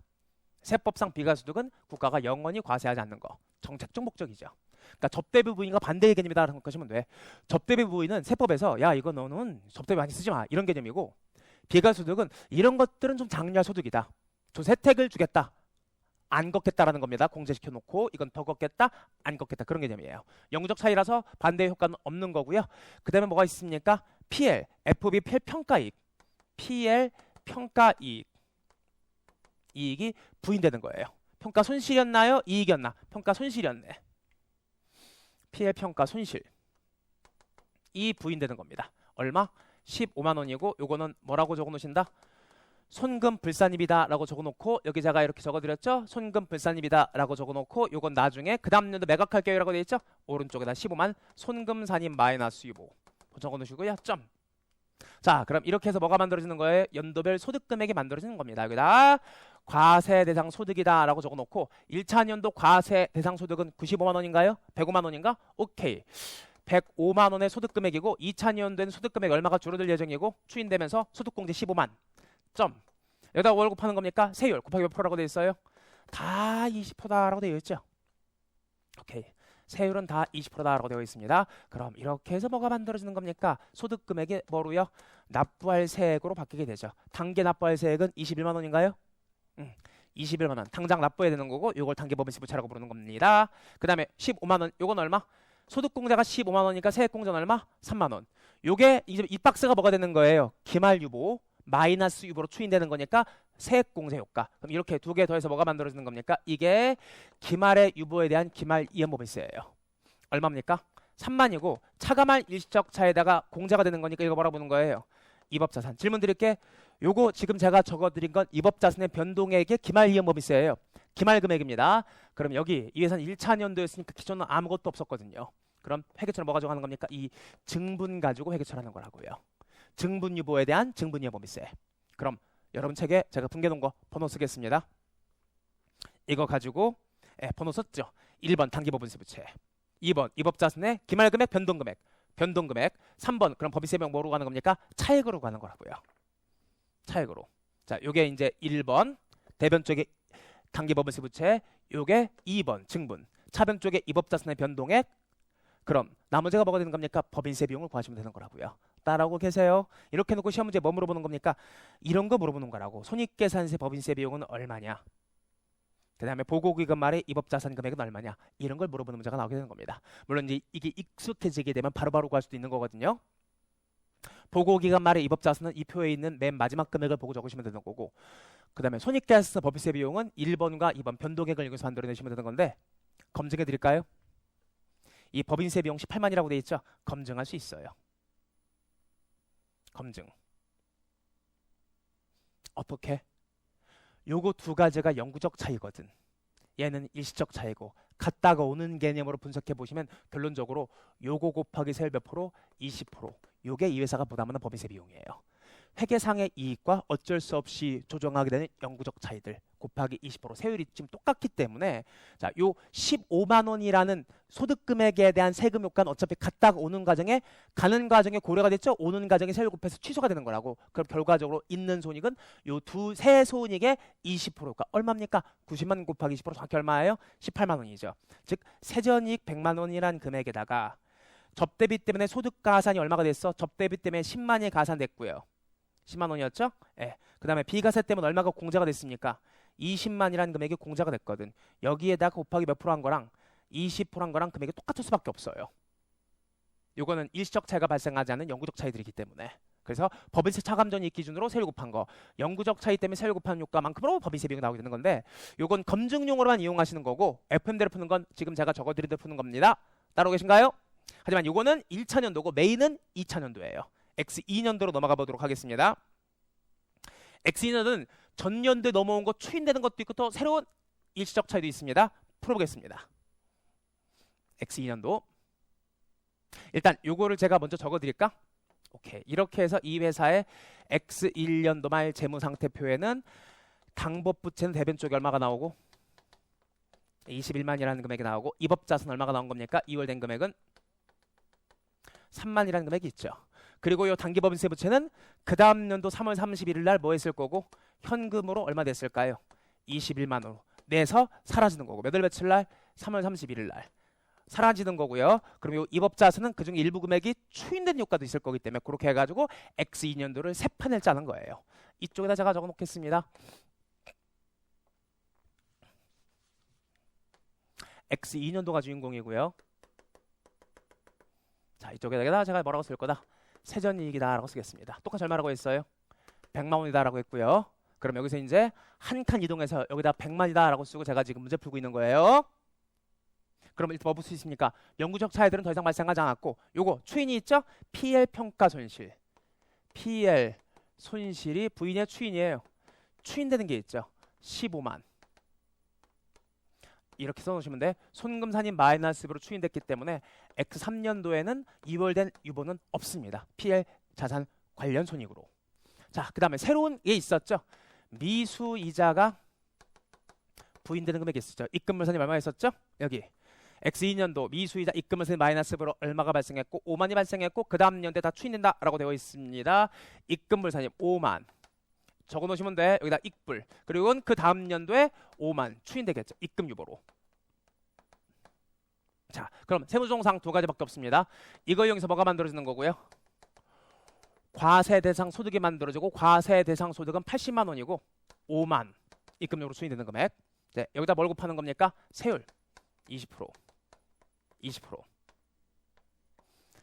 세법상 비과소득은 국가가 영원히 과세하지 않는 거. 정책적 목적이죠. 그러니까 접대비 부인과 반대의 개념이다 라고 하시면 돼. 접대비 부인은 세법에서 야 이거 너는 접대비 많이 쓰지 마 이런 개념이고, 비과소득은 이런 것들은 좀 장려할 소득이다. 좀 혜택을 주겠다. 안 걷겠다라는 겁니다. 공제시켜 놓고 이건 더 걷겠다, 안 걷겠다 그런 개념이에요. 영구적 차이라서 반대의 효과는 없는 거고요. 그 다음에 뭐가 있습니까? PL, FB 평가이익, PL 평가이익, 이익이 부인되는 거예요. 평가 손실이었나요? 이익이었나? 평가 손실이었네. PL 평가 손실, 이 부인되는 겁니다. 얼마? 15만 원이고 요거는 뭐라고 적어놓으신다? 손금 불산입이다 라고 적어놓고, 여기 제가 이렇게 적어드렸죠? 손금 불산입이다 라고 적어놓고 요건 나중에 그 다음 년도 매각할게요 라고 되어있죠? 오른쪽에다 15만 손금 산입 마이너스 유보 적어놓으시고요. 점. 자 그럼 이렇게 해서 뭐가 만들어지는 거예요? 연도별 소득 금액이 만들어지는 겁니다. 여기다 과세 대상 소득이다 라고 적어놓고 1차 년도 과세 대상 소득은 95만 원인가요? 105만 원인가? 오케이. 105만 원의 소득 금액이고 2차 년도에는 소득 금액 얼마가 줄어들 예정이고 추인되면서 소득공제 15만 점. 여기다 월급 하는 겁니까? 세율 곱하기 몇 프로라고 되어 있어요? 다 20%다라고 되어 있죠. 오케이. 세율은 다 20%다라고 되어 있습니다. 그럼 이렇게 해서 뭐가 만들어지는 겁니까? 소득 금액이 뭐로요? 납부할 세액으로 바뀌게 되죠. 단계 납부할 세액은 21만 원인가요? 21만 원 당장 납부해야 되는 거고, 요걸 단계 법인세 부채라고 부르는 겁니다. 그 다음에 15만 원 요건 얼마? 소득공제가 15만 원이니까 세액공제는 얼마? 3만 원. 요게 이제 이 박스가 뭐가 되는 거예요? 기말유보 마이너스 유보로 추인되는 거니까 세액공제 효과. 그럼 이렇게 두 개 더해서 뭐가 만들어지는 겁니까? 이게 기말의 유보에 대한 기말 이연법인세예요. 얼마입니까? 3만이고 차감할 일시적 차에다가 공제가 되는 거니까 이거 뭐라고 보는 거예요? 입업자산. 질문 드릴게. 요거 지금 제가 적어드린 건 입업자산의 변동액의 기말 이연법인세예요. 기말 금액입니다. 그럼 여기 이 회사는 1차 년도였으니까 기존은 아무것도 없었거든요. 그럼 회계처는 뭐 가지고 하는 겁니까? 이 증분 가지고 회계처하는 거라고요. 증분 유보에 대한 증분 이연법인세. 그럼 여러분 책에 제가 분개놓은 거 번호 쓰겠습니다. 이거 가지고 번호 썼죠. 1번 단기법인세 부채, 2번 입업자산의 기말금액 변동금액, 3번 그럼 법인세명 뭐로 가는 겁니까? 차액으로 가는 거라고요. 차액으로. 자, 요게 이제 1번 대변 쪽에 단기법인세 부채, 요게 2번 증분, 차변 쪽에 입업자산의 변동액. 그럼 나머지가 뭐가 되는 겁니까? 법인세 비용을 구하시면 되는 거라고요. 따라오고 계세요? 이렇게 놓고 시험 문제 뭐 물어보는 겁니까? 이런 거 물어보는 거라고. 손익계산세 법인세 비용은 얼마냐? 그 다음에 보고기간 말에 입업자산 금액은 얼마냐? 이런 걸 물어보는 문제가 나오게 되는 겁니다. 물론 이제 이게 익숙해지게 되면 바로바로 구할 수도 있는 거거든요. 보고기간 말에 입업자산은 이 표에 있는 맨 마지막 금액을 보고 적으시면 되는 거고, 그 다음에 손익계산서 법인세 비용은 1번과 2번 변동액을 이용해서 만들어내시면 되는 건데, 검증해 드릴까요? 이 법인세 비용 18만이라고 돼 있죠? 검증할 수 있어요. 검증. 어떻게? 요거 두 가지가 영구적 차이거든. 얘는 일시적 차이고, 갔다가 오는 개념으로 분석해 보시면 결론적으로 요거 곱하기 세율 몇 프로? 20%. 요게 이 회사가 부담하는 법인세 비용이에요. 회계상의 이익과 어쩔 수 없이 조정하게 되는 영구적 차이들 곱하기 20% 세율이 지금 똑같기 때문에, 자, 요 15만 원이라는 소득 금액에 대한 세금 효과는 어차피 갔다가 오는 과정에, 가는 과정에 고려가 됐죠. 오는 과정에 세율 곱해서 취소가 되는 거라고. 그럼 결과적으로 있는 손익은 요 세 손익의 20%가 얼마입니까? 90만 곱하기 20% 정확히 얼마예요? 18만 원이죠. 즉 세전이익 100만 원이란 금액에다가 접대비 때문에 소득 가산이 얼마가 됐어? 접대비 때문에 10만이 가산됐고요. 10만 원이었죠? 예. 그 다음에 비과세 때문에 얼마가 공제가 됐습니까? 20만이라는 금액이 공제가 됐거든. 여기에다가 곱하기 몇 프로 한 거랑 20% 한 거랑 금액이 똑같을 수밖에 없어요. 요거는 일시적 차이가 발생하지 않는 영구적 차이들이기 때문에. 그래서 법인세 차감전이익 기준으로 세율 곱한 거, 영구적 차이 때문에 세율 곱한 효과만큼으로 법인세 비용이 나오게 되는 건데, 요건 검증용으로만 이용하시는 거고 FM대로 푸는 건 지금 제가 적어드린 대로 푸는 겁니다. 따라오 계신가요? 하지만 요거는 1차년도고 메인은 2차년도예요. X2년도로 넘어가 보도록 하겠습니다. X2년도는 전년도에 넘어온 거 추인되는 것도 있고 또 새로운 일시적 차이도 있습니다. 풀어보겠습니다. X2년도. 일단 요거를 제가 먼저 적어드릴까? 오케이. 이렇게 해서 이 회사의 X1년도 말 재무상태표에는 당법부채는 대변 쪽에 얼마가 나오고 21만이라는 금액이 나오고 입업자산 얼마가 나온 겁니까? 2월 된 금액은 3만이라는 금액이 있죠. 그리고 요 단기법인세 부채는 그 다음 년도 3월 31일 날 뭐 했을 거고 현금으로 얼마 됐을까요? 21만 원으로 내서 사라지는 거고 몇 월 며칠 날? 3월 31일 날 사라지는 거고요. 그럼 요 입업자산은 그중 일부 금액이 추인된 효과도 있을 거기 때문에 그렇게 해가지고 X2년도를 세 판을 짜는 거예요. 이쪽에다 제가 적어 놓겠습니다. X2년도가 주인공이고요. 자, 이쪽에다가 제가 뭐라고 쓸 거다? 세전이익이다 라고 쓰겠습니다. 똑같이 얼마라고 했어요? 100만 원이다 라고 했고요. 그럼 여기서 이제 한 칸 이동해서 여기다 100만이다 라고 쓰고 제가 지금 문제 풀고 있는 거예요. 그럼 일단 뭐 볼 수 있습니까? 영구적 차이들은 더 이상 발생하지 않았고 요거 추인이 있죠? PL 평가 손실. PL 손실이 부인의 추인이에요. 추인되는 게 있죠. 15만. 이렇게 써놓으시면 돼. 손금산이 마이너스로 추인됐기 때문에 X3년도에는 2월 된 유보는 없습니다. PL 자산 관련 손익으로. 자, 그 다음에 새로운 게 있었죠. 미수이자가 부인되는 금액이 있었죠. 입금물산이 얼마 있었죠? 여기. X2년도 미수이자 입금물산이 마이너스로 얼마가 발생했고 5만이 발생했고 그 다음 년도에 다 추인된다 라고 되어 있습니다. 입금물산이 5만. 적어 놓으시면 돼. 여기다 입불. 그리고 그 다음 연도에 5만 추인되겠죠. 입금 유보로. 자, 그럼 세무조정상 두 가지밖에 없습니다. 이거 이용해서 뭐가 만들어지는 거고요? 과세 대상 소득이 만들어지고 과세 대상 소득은 80만 원이고 5만 입금료로 추인되는 금액. 네, 여기다 뭘 곱하는 겁니까? 세율 20%. 20%.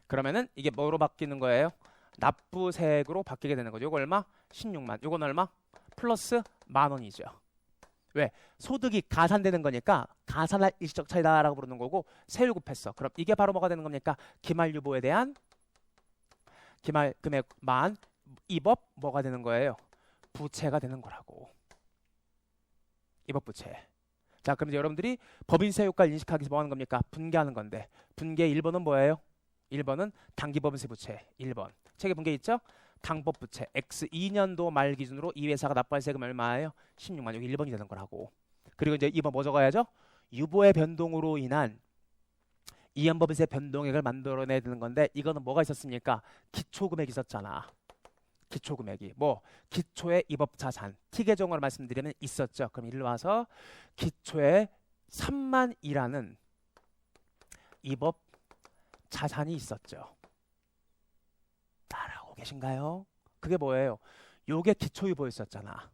그러면은 이게 뭐로 바뀌는 거예요? 납부세액으로 바뀌게 되는 거죠. 이거 얼마? 16만. 이건 얼마? 플러스 만 원이죠. 왜? 소득이 가산되는 거니까 가산할 일시적 차이다라고 부르는 거고 세율 곱했어. 그럼 이게 바로 뭐가 되는 겁니까? 기말 유보에 대한 기말 금액 만 입업 뭐가 되는 거예요? 부채가 되는 거라고. 입업 부채. 자, 그럼 이제 여러분들이 법인세 효과를 인식하기 위해서 뭐 하는 겁니까? 분개하는 건데 분개 1번은 뭐예요? 1번은 단기법인세 부채 1번. 책에 분개 있죠? 당법 부채 X2년도 말 기준으로 이 회사가 납부할 세금 얼마예요? 16만. 여기 1번이 되는 거라고. 그리고 이제 2번 뭐 적어야죠? 유보의 변동으로 인한 이연법인세 변동액을 만들어내야 되는 건데 이거는 뭐가 있었습니까? 기초금액이 있었잖아. 기초금액이 뭐 기초의 입업자산 T 계정으로 말씀드리면 있었죠. 그럼 일로 와서 기초의 3만이라는 입업 자산이 있었죠. 따라오고 계신가요? 그게 뭐예요? 요게 기초유보였었잖아.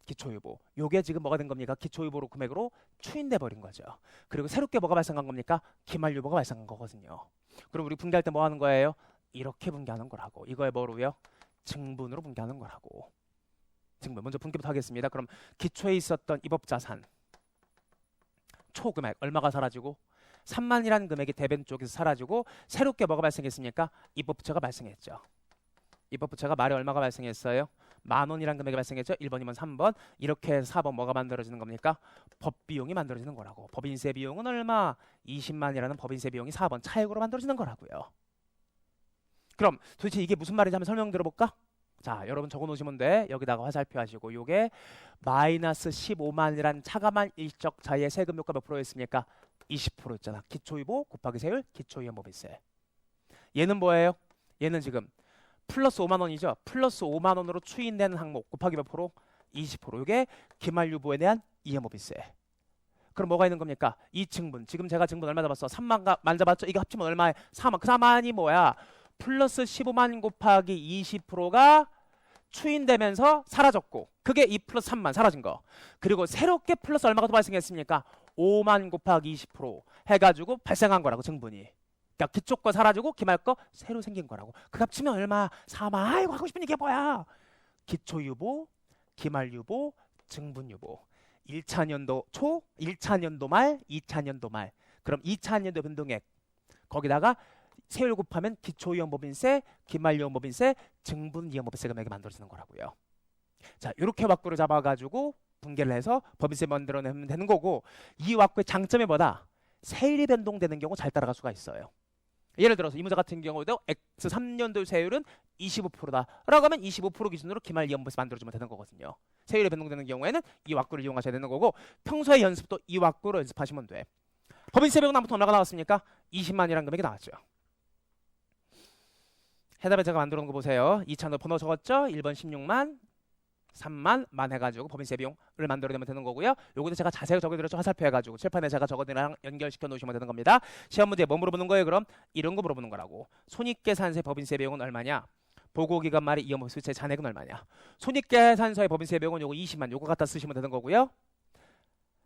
기초유보. 요게 지금 뭐가 된 겁니까? 기초유보로 금액으로 추인돼 버린 거죠. 그리고 새롭게 뭐가 발생한 겁니까? 기말유보가 발생한 거거든요. 그럼 우리 분개할 때 뭐 하는 거예요? 이렇게 분개하는 거라고. 이거에 뭐로요? 증분으로 분개하는 거라고. 증분. 먼저 분개부터 하겠습니다. 그럼 기초에 있었던 입업자산 초금액 얼마가 사라지고 3만이라는 금액이 대변 쪽에서 사라지고 새롭게 뭐가 발생했습니까? 입법부채가 발생했죠. 입법부채가 말에 얼마가 발생했어요? 만 원이라는 금액이 발생했죠. 1번이면 3번. 이렇게 해서 4번 뭐가 만들어지는 겁니까? 법비용이 만들어지는 거라고. 법인세 비용은 얼마? 20만이라는 법인세 비용이 4번 차액으로 만들어지는 거라고요. 그럼 도대체 이게 무슨 말인지 한번 설명 들어볼까? 자, 여러분 적어 놓으시면 돼. 여기다가 화살표 하시고 요게 마이너스 15만이라는 차감한 일적 차이의 세금 효과 몇 프로였습니까? 20%였잖아. 기초유보 곱하기 세율 기초이연법인세. 얘는 뭐예요? 얘는 지금 플러스 5만 원이죠. 플러스 5만 원으로 추인되는 항목 곱하기 몇 프로? 20%. 이게 기말유보에 대한 이연법인세. 그럼 뭐가 있는 겁니까? 이 증분. 지금 제가 증분 얼마 잡았어? 3만 잡았죠? 이거 합치면 얼마에? 4만. 그 4만이 뭐야? 플러스 15만 곱하기 20%가 추인되면서 사라졌고, 그게 2 플러스 3만 사라진 거. 그리고 새롭게 플러스 얼마가 더 발생했습니까? 5만 곱하기 20% 해가지고 발생한 거라고, 증분이. 그러니까 기초 거 사라지고 기말 거 새로 생긴 거라고. 그 합치면 얼마? 4만. 아이고, 하고 싶은 이게 뭐야? 기초 유보, 기말 유보, 증분 유보. 1차 년도 초, 1차 년도 말, 2차 년도 말. 그럼 2차 년도 변동액 거기다가 세율 곱하면 기초이연법인세, 기말이연법인세, 증분이연법인세 금액이 만들어지는 거라고요. 자, 이렇게 왁구를 잡아가지고 분개를 해서 법인세 만들어내면 되는 거고, 이 왁구의 장점이 뭐다? 세율이 변동되는 경우 잘 따라갈 수가 있어요. 예를 들어서 이 문제 같은 경우도 X3년도 세율은 25%다 라고 하면 25% 기준으로 기말이연법인세 만들어주면 되는 거거든요. 세율이 변동되는 경우에는 이 왁구를 이용하셔야 되는 거고, 평소에 연습도 이 왁구로 연습하시면 돼. 법인세 배우고 나부터 얼마가 나왔습니까? 20만이라는 금액이 나왔죠. 해답에 제가 만들어 놓은 거 보세요. 2차로 번호 적었죠? 1번 16만, 3만, 만 해가지고 법인세 비용을 만들어내면 되는 거고요. 요거도 제가 자세히 적어드렸죠. 화살표 해가지고 칠판에 제가 적어드리랑 연결시켜 놓으시면 되는 겁니다. 시험 문제 뭐 물어보는 거예요? 그럼 이런 거 물어보는 거라고. 손익계산서의 법인세 비용은 얼마냐? 보고기간 말에 이연법인세 잔액은 얼마냐? 손익계산서의 법인세 비용은 요거 20만, 요거 갖다 쓰시면 되는 거고요.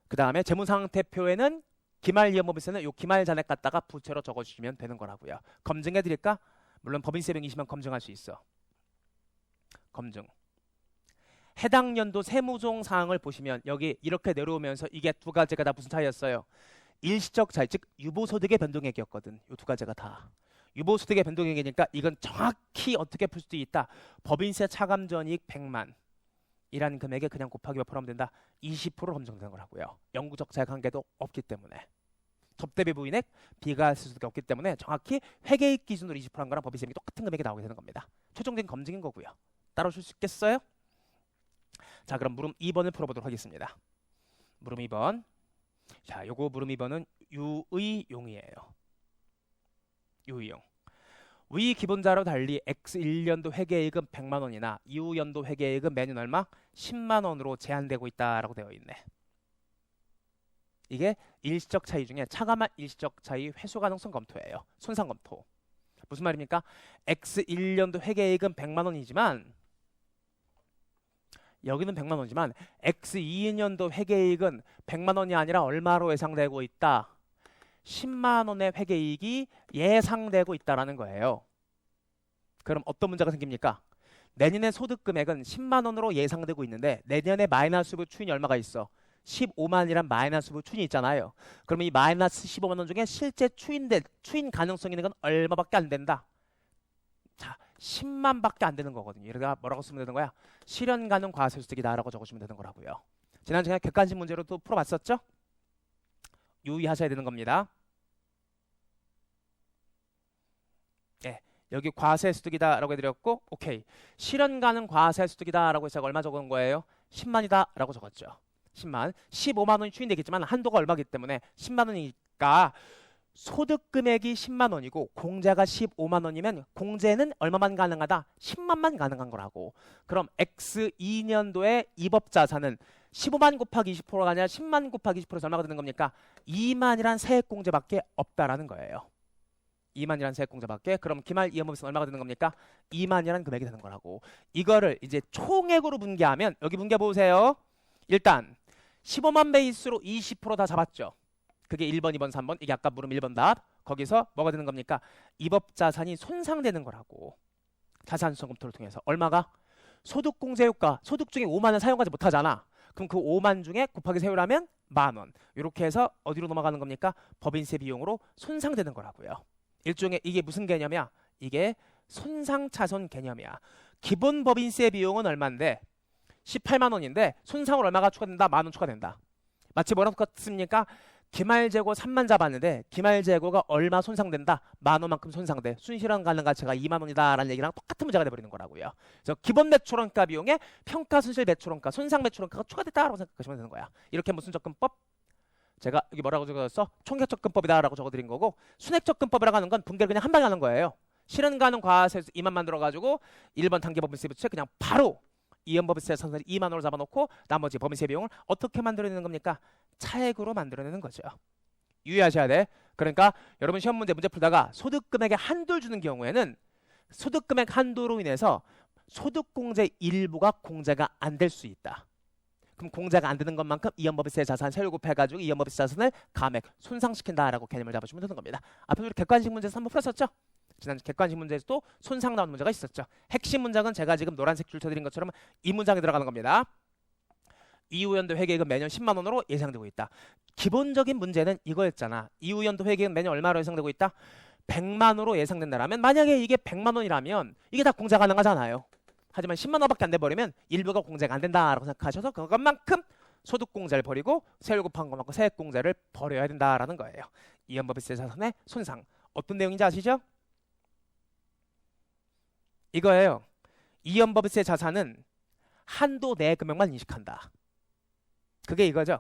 그 다음에 재무상태표에는 기말 이연법인세는 요 기말 잔액 갖다가 부채로 적어주시면 되는 거라고요. 검증해 드릴까? 물론 법인세 비용 20만 검증할 수 있어. 검증. 해당 연도 세무종 사항을 보시면 여기 이렇게 내려오면서 이게 두 가지가 다 무슨 차이였어요? 일시적 차이, 즉 유보소득의 변동액이었거든. 이 두 가지가 다. 유보소득의 변동액이니까 이건 정확히 어떻게 풀 수도 있다. 법인세 차감전이익 100만 이라는 금액에 그냥 곱하기 몇 프로 하면 된다? 20% 검증되는 거라고요. 영구적 차이 관계도 없기 때문에. 접대비 부인액 비과세 소득이 없기 때문에 정확히 회계익 기준으로 20%한 거랑 법인세 똑같은 금액이 나오게 되는 겁니다. 최종적인 검증인 거고요. 따라오실 수 있겠어요? 자, 그럼 물음 2번을 풀어보도록 하겠습니다. 물음 2번. 자, 요거 물음 2번은 유의용이에요. 유의용. 위 기본자료 달리 X1년도 회계이익은 100만 원이나 이후 연도 회계이익은 매년 얼마? 10만 원으로 제한되고 있다라고 되어 있네. 이게 일시적 차이 중에 차감한 일시적 차이 회수 가능성 검토예요. 손상 검토. 무슨 말입니까? X1년도 회계이익은 100만 원이지만 여기는 100만 원이지만 X2년도 회계이익은 100만 원이 아니라 얼마로 예상되고 있다? 10만 원의 회계이익이 예상되고 있다라는 거예요. 그럼 어떤 문제가 생깁니까? 내년의 소득 금액은 10만 원으로 예상되고 있는데 내년에 마이너스 부 추인이 얼마가 있어? 15만이란 마이너스 부 추인이 있잖아요. 그러면 이 마이너스 15만 원 중에 실제 추인 가능성 있는 건 얼마밖에 안 된다? 자, 10만밖에 안 되는 거거든요. 이러다 뭐라고 쓰면 되는 거야? 실현 가능 과세 소득이다 라고 적으시면 되는 거라고요. 지난 시간에 객관식 문제로 또 풀어봤었죠? 유의하셔야 되는 겁니다. 네, 여기 과세 소득이다 라고 해드렸고, 오케이. 실현 가능 과세 소득이다 라고 해서 얼마 적은 거예요? 10만이다 라고 적었죠. 10만. 15만 원이 추인되겠지만 한도가 얼마기 때문에 10만 원이니까 소득 금액이 10만 원이고 공제가 15만 원이면 공제는 얼마만 가능하다? 10만만 가능한 거라고. 그럼 X2년도의 입업자산은 15만 곱하기 20%가 아니라 10만 곱하기 20%에서 얼마가 되는 겁니까? 2만이란 세액공제밖에 없다라는 거예요. 2만이란 세액공제밖에. 그럼 기말 이연법인세는 얼마가 되는 겁니까? 2만이란 금액이 되는 거라고. 이거를 이제 총액으로 분개하면 여기 분개 보세요. 일단 15만 베이스로 20% 다 잡았죠. 그게 1번, 2번, 3번. 이게 아까 물음 1번 답. 거기서 뭐가 되는 겁니까? 입업자산이 손상되는 거라고. 자산수정 검토를 통해서. 얼마가? 소득공제 효과. 소득 중에 5만 원 사용하지 못하잖아. 그럼 그 5만 중에 곱하기 세율하면 만 원. 이렇게 해서 어디로 넘어가는 겁니까? 법인세 비용으로 손상되는 거라고요. 일종의 이게 무슨 개념이야? 이게 손상차손 개념이야. 기본 법인세 비용은 얼마인데? 18만 원인데 손상으로 얼마가 추가된다? 만 원 추가된다. 마치 뭐랑 똑같습니까? 기말재고 3만 잡았는데 기말재고가 얼마 손상된다? 만 원만큼 손상돼. 순실현 가능 가치가 2만 원이다 라는 얘기랑 똑같은 문제가 돼버리는 거라고요. 그래서 기본 매출원가 비용에 평가순실 매출원가, 손상 매출원가가 추가됐다라고 생각하시면 되는 거야. 이렇게 무슨 접근법? 제가 여기 뭐라고 적었어? 총액접근법이다 라고 적어드린 거고, 순액접근법이라고 하는 건 분개를 그냥 한 방에 하는 거예요. 실현 가능 과세에서 2만 만들어가지고 1번 단계법인세 부채 그냥 바로 이연법인세 자산을 2만 원으로 잡아놓고 나머지 법인세 비용을 어떻게 만들어내는 겁니까? 차액으로 만들어내는 거죠. 유의하셔야 돼. 그러니까 여러분 시험 문제 풀다가 소득금액의 한도를 주는 경우에는 소득금액 한도로 인해서 소득공제 일부가 공제가 안 될 수 있다. 그럼 공제가 안 되는 것만큼 이연법인세 자산 세율 곱해가지고 이연법인세 자산을 감액, 손상시킨다라고 개념을 잡으시면 되는 겁니다. 앞에 우리 객관식 문제에서 한번 풀었었죠? 지난 객관식 문제에서도 손상 나오는 문제가 있었죠. 핵심 문장은 제가 지금 노란색 줄 쳐드린 것처럼 이 문장에 들어가는 겁니다. 이후연도 회계액은 매년 10만 원으로 예상되고 있다. 기본적인 문제는 이거였잖아. 이후연도 회계액은 매년 얼마로 예상되고 있다? 100만 원으로 예상된다라면 만약에 이게 100만 원이라면 이게 다 공제 가능하잖아요. 하지만 10만 원밖에 안 돼버리면 일부가 공제가 안 된다라고 생각하셔서 그것만큼 소득공제를 버리고 세율 곱한 것만큼 세액공제를 버려야 된다라는 거예요. 이연법인세 자산의 손상. 어떤 내용인지 아시죠? 이거예요. 이연법인세 자산은 한도 내 금액만 인식한다. 그게 이거죠.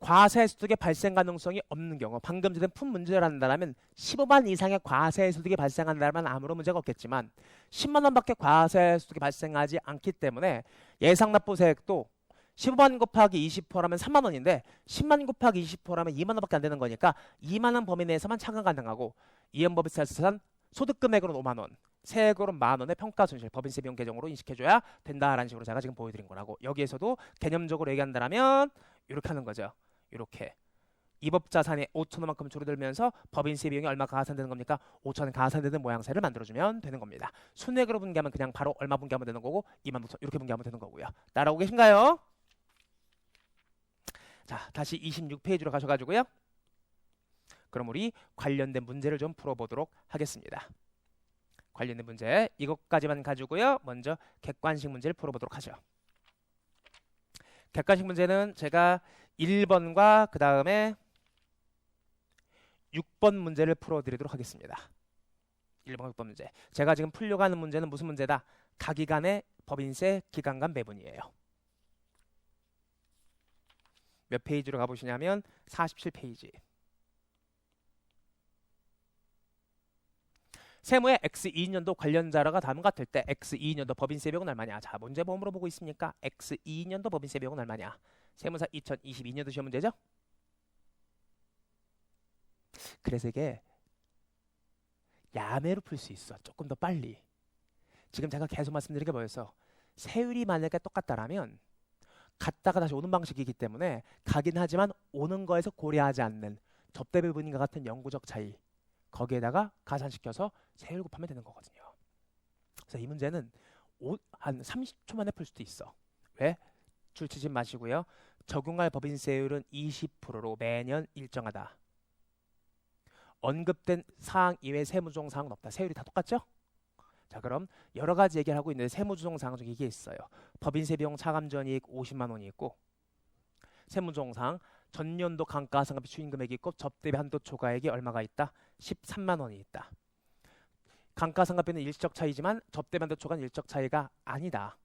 과세소득의 발생 가능성이 없는 경우, 방금 전에 푼 문제를 한다면 15만 이상의 과세소득이 발생한다면 아무런 문제가 없겠지만 10만 원밖에 과세소득이 발생하지 않기 때문에 예상납부세액도 15만 곱하기 20%라면 3만 원인데 10만 곱하기 20%라면 2만 원밖에 안 되는 거니까 2만 원 범위 내에서만 차감 가능하고 이연법인세 자산 소득금액으로 5만 원, 세액으로 만 원의 평가손실 법인세 비용 계정으로 인식해줘야 된다라는 식으로 제가 지금 보여드린 거라고. 여기에서도 개념적으로 얘기한다면 이렇게 하는 거죠. 이렇게 입업자산이 5천 원만큼 줄어들면서 법인세 비용이 얼마 가산되는 겁니까? 5천 원 가산되는 모양새를 만들어주면 되는 겁니다. 순액으로 분기하면 그냥 바로 얼마 분기하면 되는 거고 2만 5천 이렇게 분기하면 되는 거고요. 따라오고 계신가요? 자, 다시 26페이지로 가셔가지고요. 그럼 우리 관련된 문제를 좀 풀어보도록 하겠습니다. 관련된 문제 이것까지만 가지고요. 먼저 객관식 문제를 풀어보도록 하죠. 객관식 문제는 제가 1번과 그 다음에 6번 문제를 풀어드리도록 하겠습니다. 1번, 6번 문제. 제가 지금 풀려고 하는 문제는 무슨 문제다? 가기간의 법인세 기간간 배분이에요. 몇 페이지로 가보시냐면 47페이지. 세무의 X2년도 관련 자료가 다음과 같을 때 X2년도 법인세 비용은 얼마냐? 자, 문제 뭐 물어보고 있습니까? X2년도 법인세 비용은 얼마냐? 세무사 2022년도 시험 문제죠? 그래서 이게 야매로 풀 수 있어. 조금 더 빨리. 지금 제가 계속 말씀드린 게 뭐였어? 세율이 만약에 똑같다라면 갔다가 다시 오는 방식이기 때문에 가긴 하지만 오는 거에서 고려하지 않는 접대 부분인과 같은 영구적 차이. 거기에다가 가산시켜서 세율 곱하면 되는 거거든요. 그래서 이 문제는 한 30초 만에 풀 수도 있어. 왜? 줄치지 마시고요. 적용할 법인세율은 20%로 매년 일정하다. 언급된 사항 이외의 세무조정 사항은 없다. 세율이 다 똑같죠? 자, 그럼 여러 가지 얘기를 하고 있는데 세무조정 사항 중에 이게 있어요. 법인세 비용 차감전이익 50만 원이 있고 세무조정 사항 전년도 감가상각비 추인금액이 있고 접대비 한도 초과액이 얼마가 있다? 13만 원이 있다. 감가상각비는 일시적 차이지만 접대비 한도 초과는 일시적 차이가 아니다.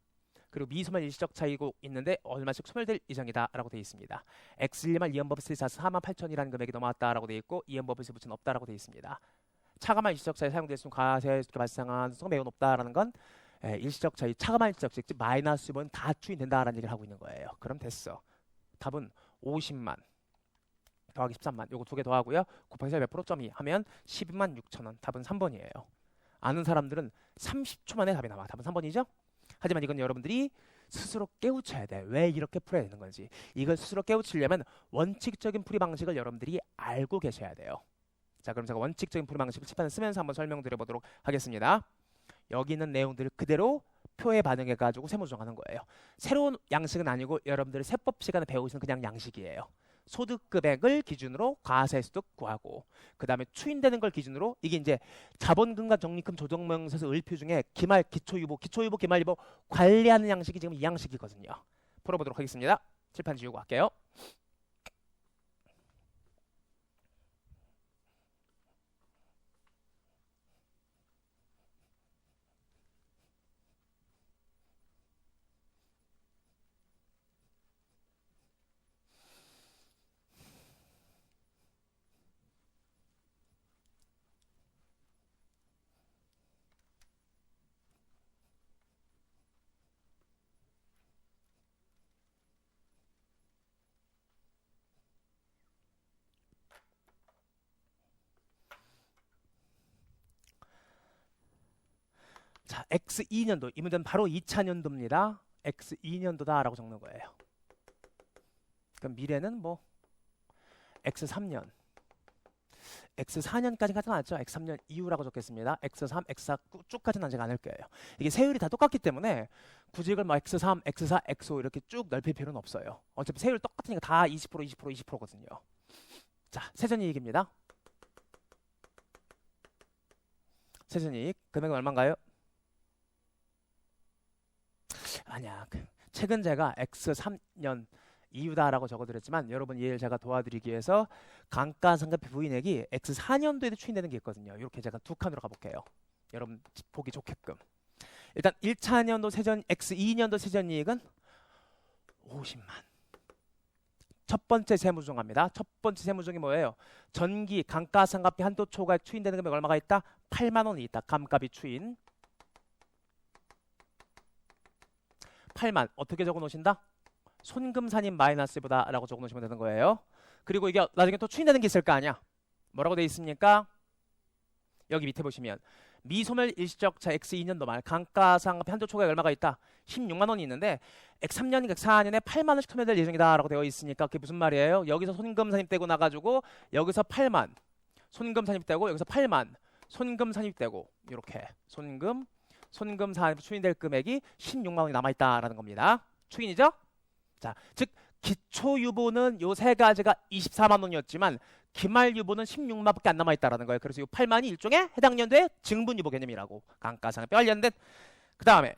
그리고 미소멸 일시적 차이고 있는데 얼마씩 소멸될 예정이다 라고 되어 있습니다. X1말 이연법인세 자산 4만 8천이라는 금액이 넘어왔다라고 되어 있고 이연법인세 부채는 없다라고 되어 있습니다. 차감한 일시적 차이 사용될 수 있는 과세가 발생한 수가 매우 높다라는 건 일시적 차이, 차감한 일시적 차이, 즉 마이너스 면 다 추인된다라는 얘기를 하고 있는 거예요. 그럼 됐어. 답은 50만 더하기 13만 요거 두 개 더하고요. 곱하기 몇 프로점이 하면 12만 6천 원. 답은 3번이에요. 아는 사람들은 30초 만에 답이 나와. 답은 3번이죠? 하지만 이건 여러분들이 스스로 깨우쳐야 돼. 왜 이렇게 풀어야 되는 건지. 이걸 스스로 깨우치려면 원칙적인 풀이 방식을 여러분들이 알고 계셔야 돼요. 자, 그럼 제가 원칙적인 풀이 방식을 칠판에 쓰면서 한번 설명드려 보도록 하겠습니다. 여기 있는 내용들을 그대로 표에 반영해가지고 세무조정하는 거예요. 새로운 양식은 아니고 여러분들이 세법 시간에 배우시는 그냥 양식이에요. 소득금액을 기준으로 과세소득 구하고 그 다음에 추인되는 걸 기준으로 이게 이제 자본금과 적립금 조정명세서 을표 중에 기말, 기초유보, 기말유보 관리하는 양식이 지금 이 양식이거든요. 풀어보도록 하겠습니다. 칠판 지우고 할게요. 자, X2년도. 이 문제는 바로 2차년도입니다. X2년도다라고 적는 거예요. 그럼 미래는 뭐 X3년. X4년까지 가진 않았죠. X3년 이후라고 적겠습니다. X3, X4 쭉 가진 않지 않을 거예요. 이게 세율이 다 똑같기 때문에 굳이 이걸 뭐 X3, X4, X5 이렇게 쭉 넓힐 필요는 없어요. 어차피 세율 똑같으니까 다 20%, 20%, 20%거든요. 자, 세전이익입니다. 세전이익 금액은 얼마인가요? 아니야. 최근 제가 X3년 이유다라고 적어드렸지만 여러분 이해를 제가 도와드리기 위해서 감가상각비 부인액이 X4년도에도 추인되는 게 있거든요. 이렇게 제가 두 칸으로 가볼게요. 여러분 보기 좋게끔. 일단 1차년도 세전 X2년도 세전이익은 50만. 첫 번째 세무조정합니다. 첫 번째 세무조정이 뭐예요? 전기 감가상각비 한도 초과에 추인되는 금액 얼마가 있다? 8만 원이 있다. 감가비 추인. 8만 어떻게 적어 놓으신다? 손금산인 마이너스보다 라고 적어 놓으시면 되는 거예요. 그리고 이게 나중에 또 추인되는 게 있을 거 아니야. 뭐라고 돼 있습니까? 여기 밑에 보시면 미소멸 일시적차 X2년도 말 감가상각비 한도 초과액 얼마가 있다? 16만 원이 있는데 X3년, X4년에 8만 원씩 투매될 예정이다 라고 되어 있으니까 그게 무슨 말이에요? 여기서 손금산입 떼고 나가지고 여기서 8만 손금산입 떼고 여기서 8만 손금산입 떼고 이렇게 손금산입 추인될 금액이 16만 원이 남아있다라는 겁니다. 추인이죠? 자, 즉 기초유보는 요 세 가지가 24만 원이었지만 기말유보는 16만밖에 안 남아있다라는 거예요. 그래서 이 8만이 일종의 해당 연도의 증분유보 개념이라고 감가상각비 관련된. 그 다음에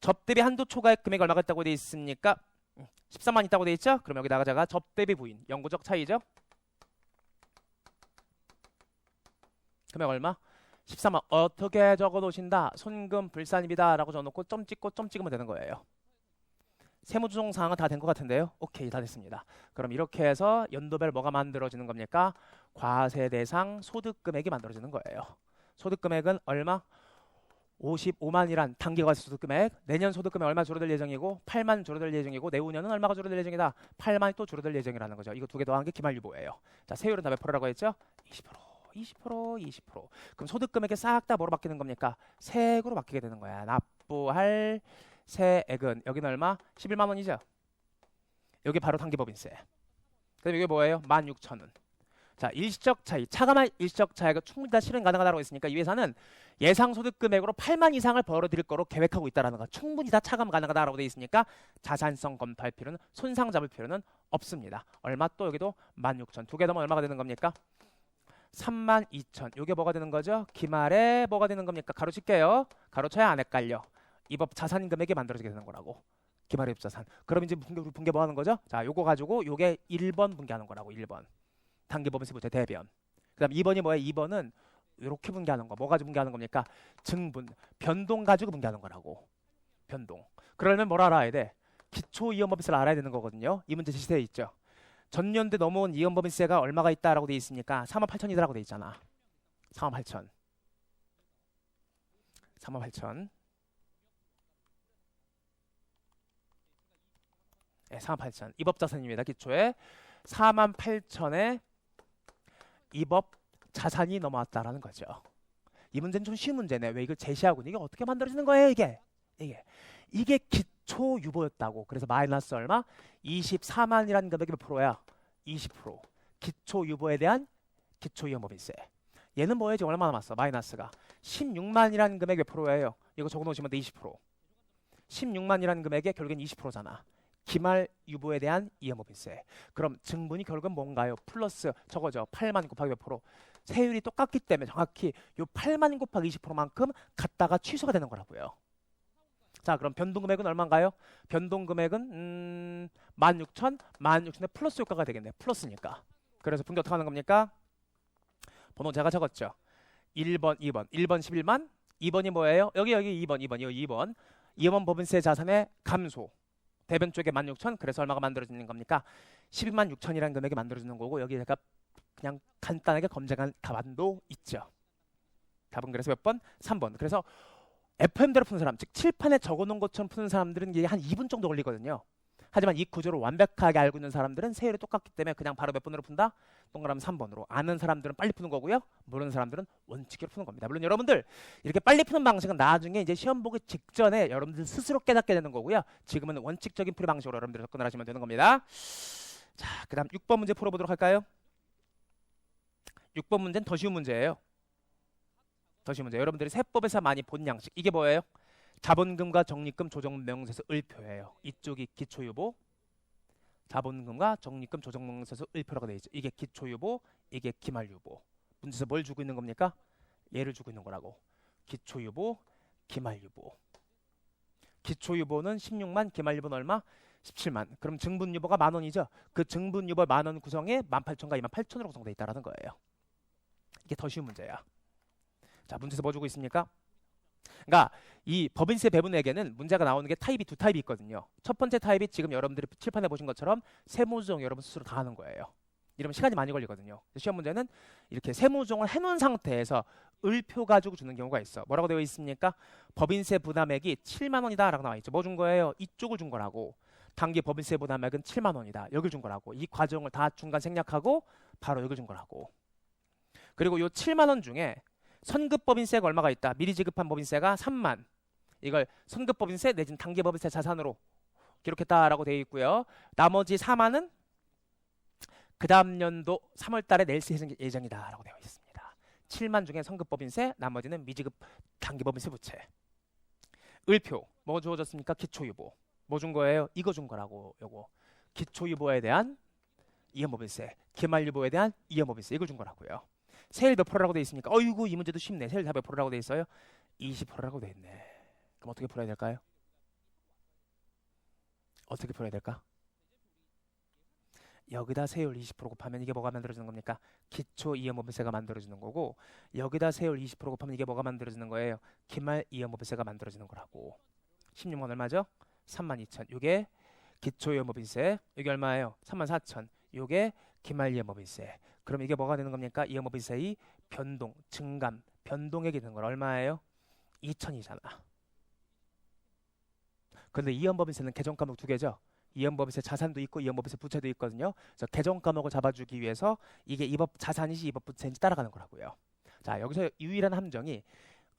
접대비 한도 초과액 금액이 얼마가 있다고 돼 있습니까? 13만 있다고 돼 있죠? 그럼 여기다가 제가 접대비 부인 영구적 차이죠? 금액 얼마? 13만. 어떻게 적어 놓으신다? 손금 불산입니다 라고 적어놓고 점 찍고 점 찍으면 되는 거예요. 세무조정 사항은 다 된 것 같은데요. 오케이, 다 됐습니다. 그럼 이렇게 해서 연도별 뭐가 만들어지는 겁니까? 과세 대상 소득금액이 만들어지는 거예요. 소득금액은 얼마? 55만이란 단기과세 소득금액. 내년 소득금액 얼마 줄어들 예정이고 8만 줄어들 예정이고 내후년은 얼마가 줄어들 예정이다? 8만이 또 줄어들 예정이라는 거죠. 이거 두 개 더한 게 기말유보예요. 자, 세율은 다 몇 프로라고 했죠? 20%, 20%, 20%. 그럼 소득금액이 싹 다 뭐로 바뀌는 겁니까? 세액으로 바뀌게 되는 거야. 납부할 세액은 여기는 얼마? 11만 원이죠. 여기 바로 단기법인세. 그다음에 이게 뭐예요? 16,000원. 자, 일시적 차이, 차감할 일시적 차이가 충분히 다 실현 가능하다고 했으니까 이 회사는 예상 소득 금액으로 8만 이상을 벌어들일 거로 계획하고 있다라는 거. 충분히 다 차감 가능하다라고 돼 있으니까 자산성 검토할 필요는, 손상 잡을 필요는 없습니다. 얼마? 또 여기도 16,000. 두 개 더면 얼마가 되는 겁니까? 32,000. 이게 뭐가 되는 거죠? 기말에 뭐가 되는 겁니까? 가로칠게요. 가로쳐야 안 헷갈려. 이법 자산 금액이 만들어지게 되는 거라고. 기말의 자산. 그럼 이제 분계 뭐 하는 거죠? 자, 요거 가지고 요게 1번 분계하는 거라고. 1번. 단기법인세 부채 대변. 그다음 2번이 뭐예요? 2번은 이렇게 분계하는 거. 뭐 가지고 분계하는 겁니까? 증분, 변동 가지고 분계하는 거라고. 변동. 그러려면 뭘 알아야 돼? 기초 이연법인세를 알아야 되는 거거든요. 이 문제 제시되어 있죠. 전년도에 넘어온 이연법인세가 얼마가 있다라고 돼 있으니까 48,000이라고 돼 있잖아. 48,000. 48,000. 네, 48,000. 이법자산입니다. 기초에 48,000에 이법 자산이 넘어왔다라는 거죠. 이 문제는 좀 쉬운 문제네. 왜 이걸 제시하고 이게 어떻게 만들어지는 거예요? 이게 기초 유보였다고. 그래서 마이너스 얼마? 24만이라는 금액이 몇 프로야? 20%. 기초 유보에 대한 기초 이연법인세. 얘는 뭐예요? 지금 얼마 남았어? 마이너스가 16만이라는 금액 몇 프로예요? 이거 적어 놓으시면 돼. 20%. 16만이라는 금액에 결국엔 20%잖아. 기말 유보에 대한 이연법인세. 그럼 증분이 결국은 뭔가요? 플러스 저거죠. 8만 곱하기 몇 프로. 세율이 똑같기 때문에 정확히 요 8만 곱하기 20%만큼 갖다가 취소가 되는 거라고요. 자, 그럼 변동금액은 얼마인가요? 변동금액은 16,000, 16,000에 플러스 효과가 되겠네. 플러스니까. 그래서 분계 어떻게 하는 겁니까? 번호 제가 적었죠. 1번, 2번. 1번 11만, 2번이 뭐예요? 여기 2번, 2번. 이연법인세 자산의 감소. 대변 쪽에 16,000. 그래서 얼마가 만들어지는 겁니까? 12만 6천이라는 금액이 만들어지는 거고 여기 제가 그냥 간단하게 검증한 답안도 있죠. 답은 그래서 몇 번? 3번. 그래서 FM대로 푸는 사람, 즉 칠판에 적어놓은 것처럼 푸는 사람들은 이게 한 2분 정도 걸리거든요. 하지만 이 구조를 완벽하게 알고 있는 사람들은 세율이 똑같기 때문에 그냥 바로 몇 번으로 푼다? 동그라미 3번으로. 아는 사람들은 빨리 푸는 거고요. 모르는 사람들은 원칙으로 푸는 겁니다. 물론 여러분들 이렇게 빨리 푸는 방식은 나중에 이제 시험 보기 직전에 여러분들 스스로 깨닫게 되는 거고요. 지금은 원칙적인 풀이 방식으로 여러분들 접근을 하시면 되는 겁니다. 자, 그다음 6번 문제 풀어보도록 할까요? 6번 문제는 더 쉬운 문제예요. 더 쉬운 문제. 여러분들이 세법에서 많이 본 양식. 이게 뭐예요? 자본금과 적립금 조정명세서 을표예요. 이쪽이 기초유보, 자본금과 적립금 조정명세서 을표라고 되어 있죠. 이게 기초유보, 이게 기말유보. 문제에서 뭘 주고 있는 겁니까? 얘를 주고 있는 거라고. 기초유보, 기말유보. 기초유보는 16만, 기말유보는 얼마? 17만. 그럼 증분유보가 10,000원이죠. 그 증분유보 10,000원 구성에 18,000과 28,000으로 구성되어 있다는 거예요. 이게 더 쉬운 문제야. 자, 문제에서 뭐 주고 있습니까? 그러니까 이 법인세 배분액에는 문제가 나오는 게 타입이 두 타입이 있거든요. 첫 번째 타입이 지금 여러분들이 칠판에 보신 것처럼 세무조정 여러분 스스로 다 하는 거예요. 이러면 시간이 많이 걸리거든요. 시험 문제는 이렇게 세무조정을 해놓은 상태에서 을표 가지고 주는 경우가 있어. 뭐라고 되어 있습니까? 법인세 부담액이 7만 원이다 라고 나와 있죠. 뭐 준 거예요? 이쪽을 준 거라고. 단기 법인세 부담액은 7만 원이다. 여길 준 거라고. 이 과정을 다 중간 생략하고 바로 여길 준 거라고. 그리고 요 7만 원 중에 선급법인세가 얼마가 있다? 미리 지급한 법인세가 3만. 이걸 선급법인세 내지는 단기법인세 자산으로 기록했다라고 되어 있고요. 나머지 4만은 그 다음 연도 3월 달에 낼 예정이다라고 되어 있습니다. 7만 중에 선급법인세, 나머지는 미지급 단기법인세 부채. 을표, 뭐 주어졌습니까? 기초유보. 뭐 준 거예요? 이거 준 거라고. 요거. 기초유보에 대한 이연법인세, 기말유보에 대한 이연법인세 이걸 준 거라고요. 세율 몇 프로라고 되어 있습니까? 어이구 이 문제도 쉽네. 세율 다 몇 프로라고 되어 있어요? 20%라고 되어 있네. 그럼 어떻게 풀어야 될까요? 어떻게 풀어야 될까? 여기다 세율 20% 곱하면 이게 뭐가 만들어지는 겁니까? 기초 이연법인세가 만들어지는 거고, 여기다 세율 20% 곱하면 이게 뭐가 만들어지는 거예요? 기말 이연법인세가 만들어지는 거라고. 16만 얼마죠? 32,000. 이게 기초 이연법인세. 이게 얼마예요? 34,000. 이게 기말 이연법인세. 그럼 이게 뭐가 되는 겁니까? 이연법인세의 변동, 증감, 변동액이 되는 건 얼마예요? 2,000이잖아. 근데 이연법인세는 개정 과목 두 개죠. 이연법인세 자산도 있고 이연법인세 부채도 있거든요. 그래서 개정 과목을 잡아주기 위해서 이게 이법 자산인지 이법 부채인지 따라가는 거라고요. 자, 여기서 유일한 함정이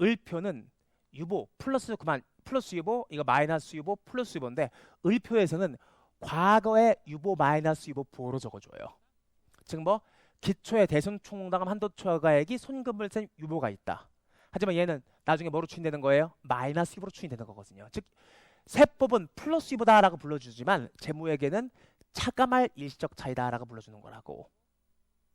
을표는 유보 플러스 그만 플러스 유보 이거 마이너스 유보 플러스 유보인데 을표에서는 과거의 유보 마이너스 유보 부호로 적어줘요. 즉 뭐 기초의 대손총당함 한도초과액이 손금을 센 유보가 있다. 하지만 얘는 나중에 뭐로 추인되는 거예요? 마이너스 유보로 추인되는 거거든요. 즉 세법은 플러스 유보다라고 불러주지만 재무에게는 차감할 일시적 차이다라고 불러주는 거라고.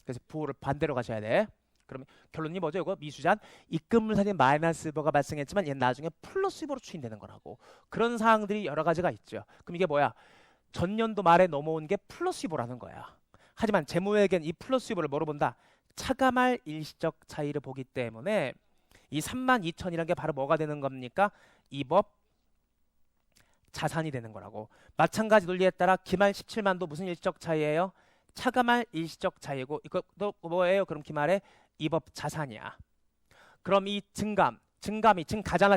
그래서 부호를 반대로 가셔야 돼. 그러면 결론이 뭐죠? 이거 미수잔 입금물산인 마이너스 유보가 발생했지만 얘는 나중에 플러스 유보로 추인되는 거라고. 그런 사항들이 여러 가지가 있죠. 그럼 이게 뭐야? 전년도 말에 넘어온 게 플러스 유보라는 거야. 하지만 재무에겐 이 플러스 유보를 뭐로 본다? 차감할 일시적 차이를 보기 때문에 이 32,000이라는 게 바로 뭐가 되는 겁니까? 이 법 자산이 되는 거라고. 마찬가지 논리에 따라 기말 17만도 무슨 일시적 차이예요? 차감할 일시적 차이고 이것도 뭐예요? 그럼 기말에 이 법 자산이야. 그럼 이 증감이 증가잖아.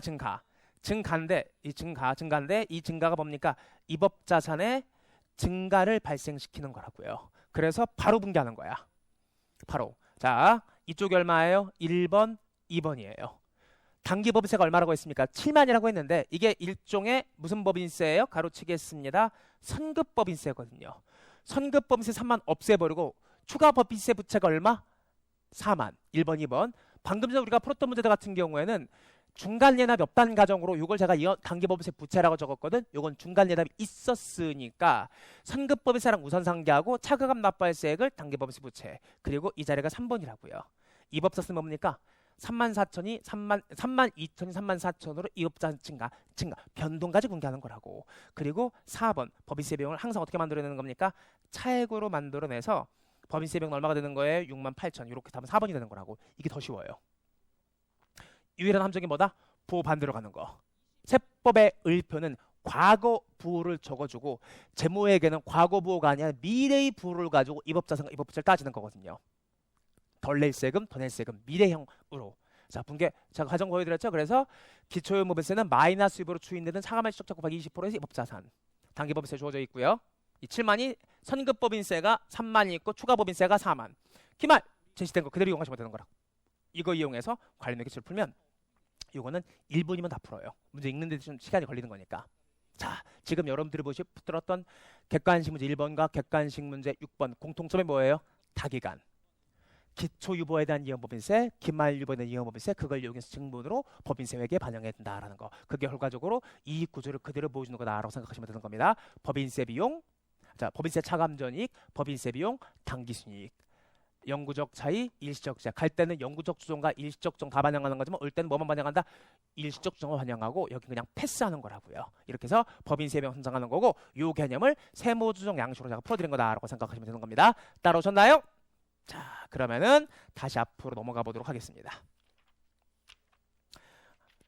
증가인데 이 증가인데 이 증가가 뭡니까? 이 법 자산의 증가를 발생시키는 거라고요. 그래서 바로 분기하는 거야. 바로. 자, 이쪽이 얼마예요? 1번, 2번이에요. 단기법인세가 얼마라고 했습니까? 7만이라고 했는데 이게 일종의 무슨 법인세예요? 가로치겠습니다. 선급법인세거든요. 선급법인세 3만 없애버리고 추가 법인세 부채가 얼마? 4만. 1번, 2번. 방금 전에 우리가 풀었던 문제들 같은 경우에는 중간예납 없단 가정으로 이걸 제가 단기법인세 부채라고 적었거든. 이건 중간예납이 있었으니까 선급법인세랑 우선 상계하고 차가감 납부할세액을 단기법인세 부채. 그리고 이 자리가 3번이라고요. 이 법사 쓰면 뭡니까? 32,000이 32,000이 34,000으로 이업자 증가 변동까지 분기하는 거라고. 그리고 4번 법인세 비용을 항상 어떻게 만들어내는 겁니까? 차액으로 만들어내서 법인세 비용은 얼마가 되는 거예요? 68,000 이렇게 하면 4번이 되는 거라고. 이게 더 쉬워요. 유일한 함정이 뭐다? 부호 반대로 가는 거. 세법의 을표는 과거 부호를 적어주고 재무에게는 과거 부호가 아니라 미래의 부호를 가지고 이법자산과 이법부채를 따지는 거거든요. 덜 낼 세금, 더 낼 세금, 미래형으로. 자, 분계 제가 과정 보여드렸죠. 그래서 기초연법인세는 마이너스 유보로 추인되는 차감할 시적 곱하기 20%에서 이법자산. 단기법인세 주어져 있고요. 이 7만이 선급법인세가 3만이 있고 추가 법인세가 4만. 기말 제시된 거 그대로 이용하시면 되는 거라. 이거 이용해서 관련 회계처를 풀면 이거는 1분이면 다 풀어요. 문제 읽는 데 좀 시간이 걸리는 거니까. 자, 지금 여러분들이 붙들었던 객관식 문제 1번과 객관식 문제 6번 공통점이 뭐예요? 다기간. 기초유보에 대한 이용법인세, 기말유보에 대한 이용법인세 그걸 이용해서 증분으로 법인세 회계에 반영해야 된다라는 거. 그게 결과적으로 이익 구조를 그대로 보여주는 거다라고 생각하시면 되는 겁니다. 법인세 비용, 자 법인세 차감전이익, 법인세 비용, 당기순이익. 영구적 차이, 일시적 차이. 갈 때는 영구적 주종과 일시적 주종 다 반영하는 거지만 올 때는 뭐만 반영한다? 일시적 주종을 반영하고 여기 그냥 패스하는 거라고요. 이렇게 해서 법인세 비용 선정하는 거고 이 개념을 세무주종 양식으로 제가 풀어드린 거다라고 생각하시면 되는 겁니다. 따라오셨나요? 자, 그러면은 다시 앞으로 넘어가 보도록 하겠습니다.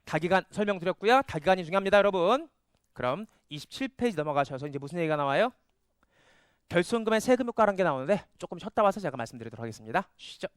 다기간 설명드렸고요. 다기간이 중요합니다, 여러분. 그럼 27페이지 넘어가셔서 이제 무슨 얘기가 나와요? 결손금의 세금 효과라는 게 나오는데 조금 쉬었다 와서 제가 말씀드리도록 하겠습니다. 쉬시죠.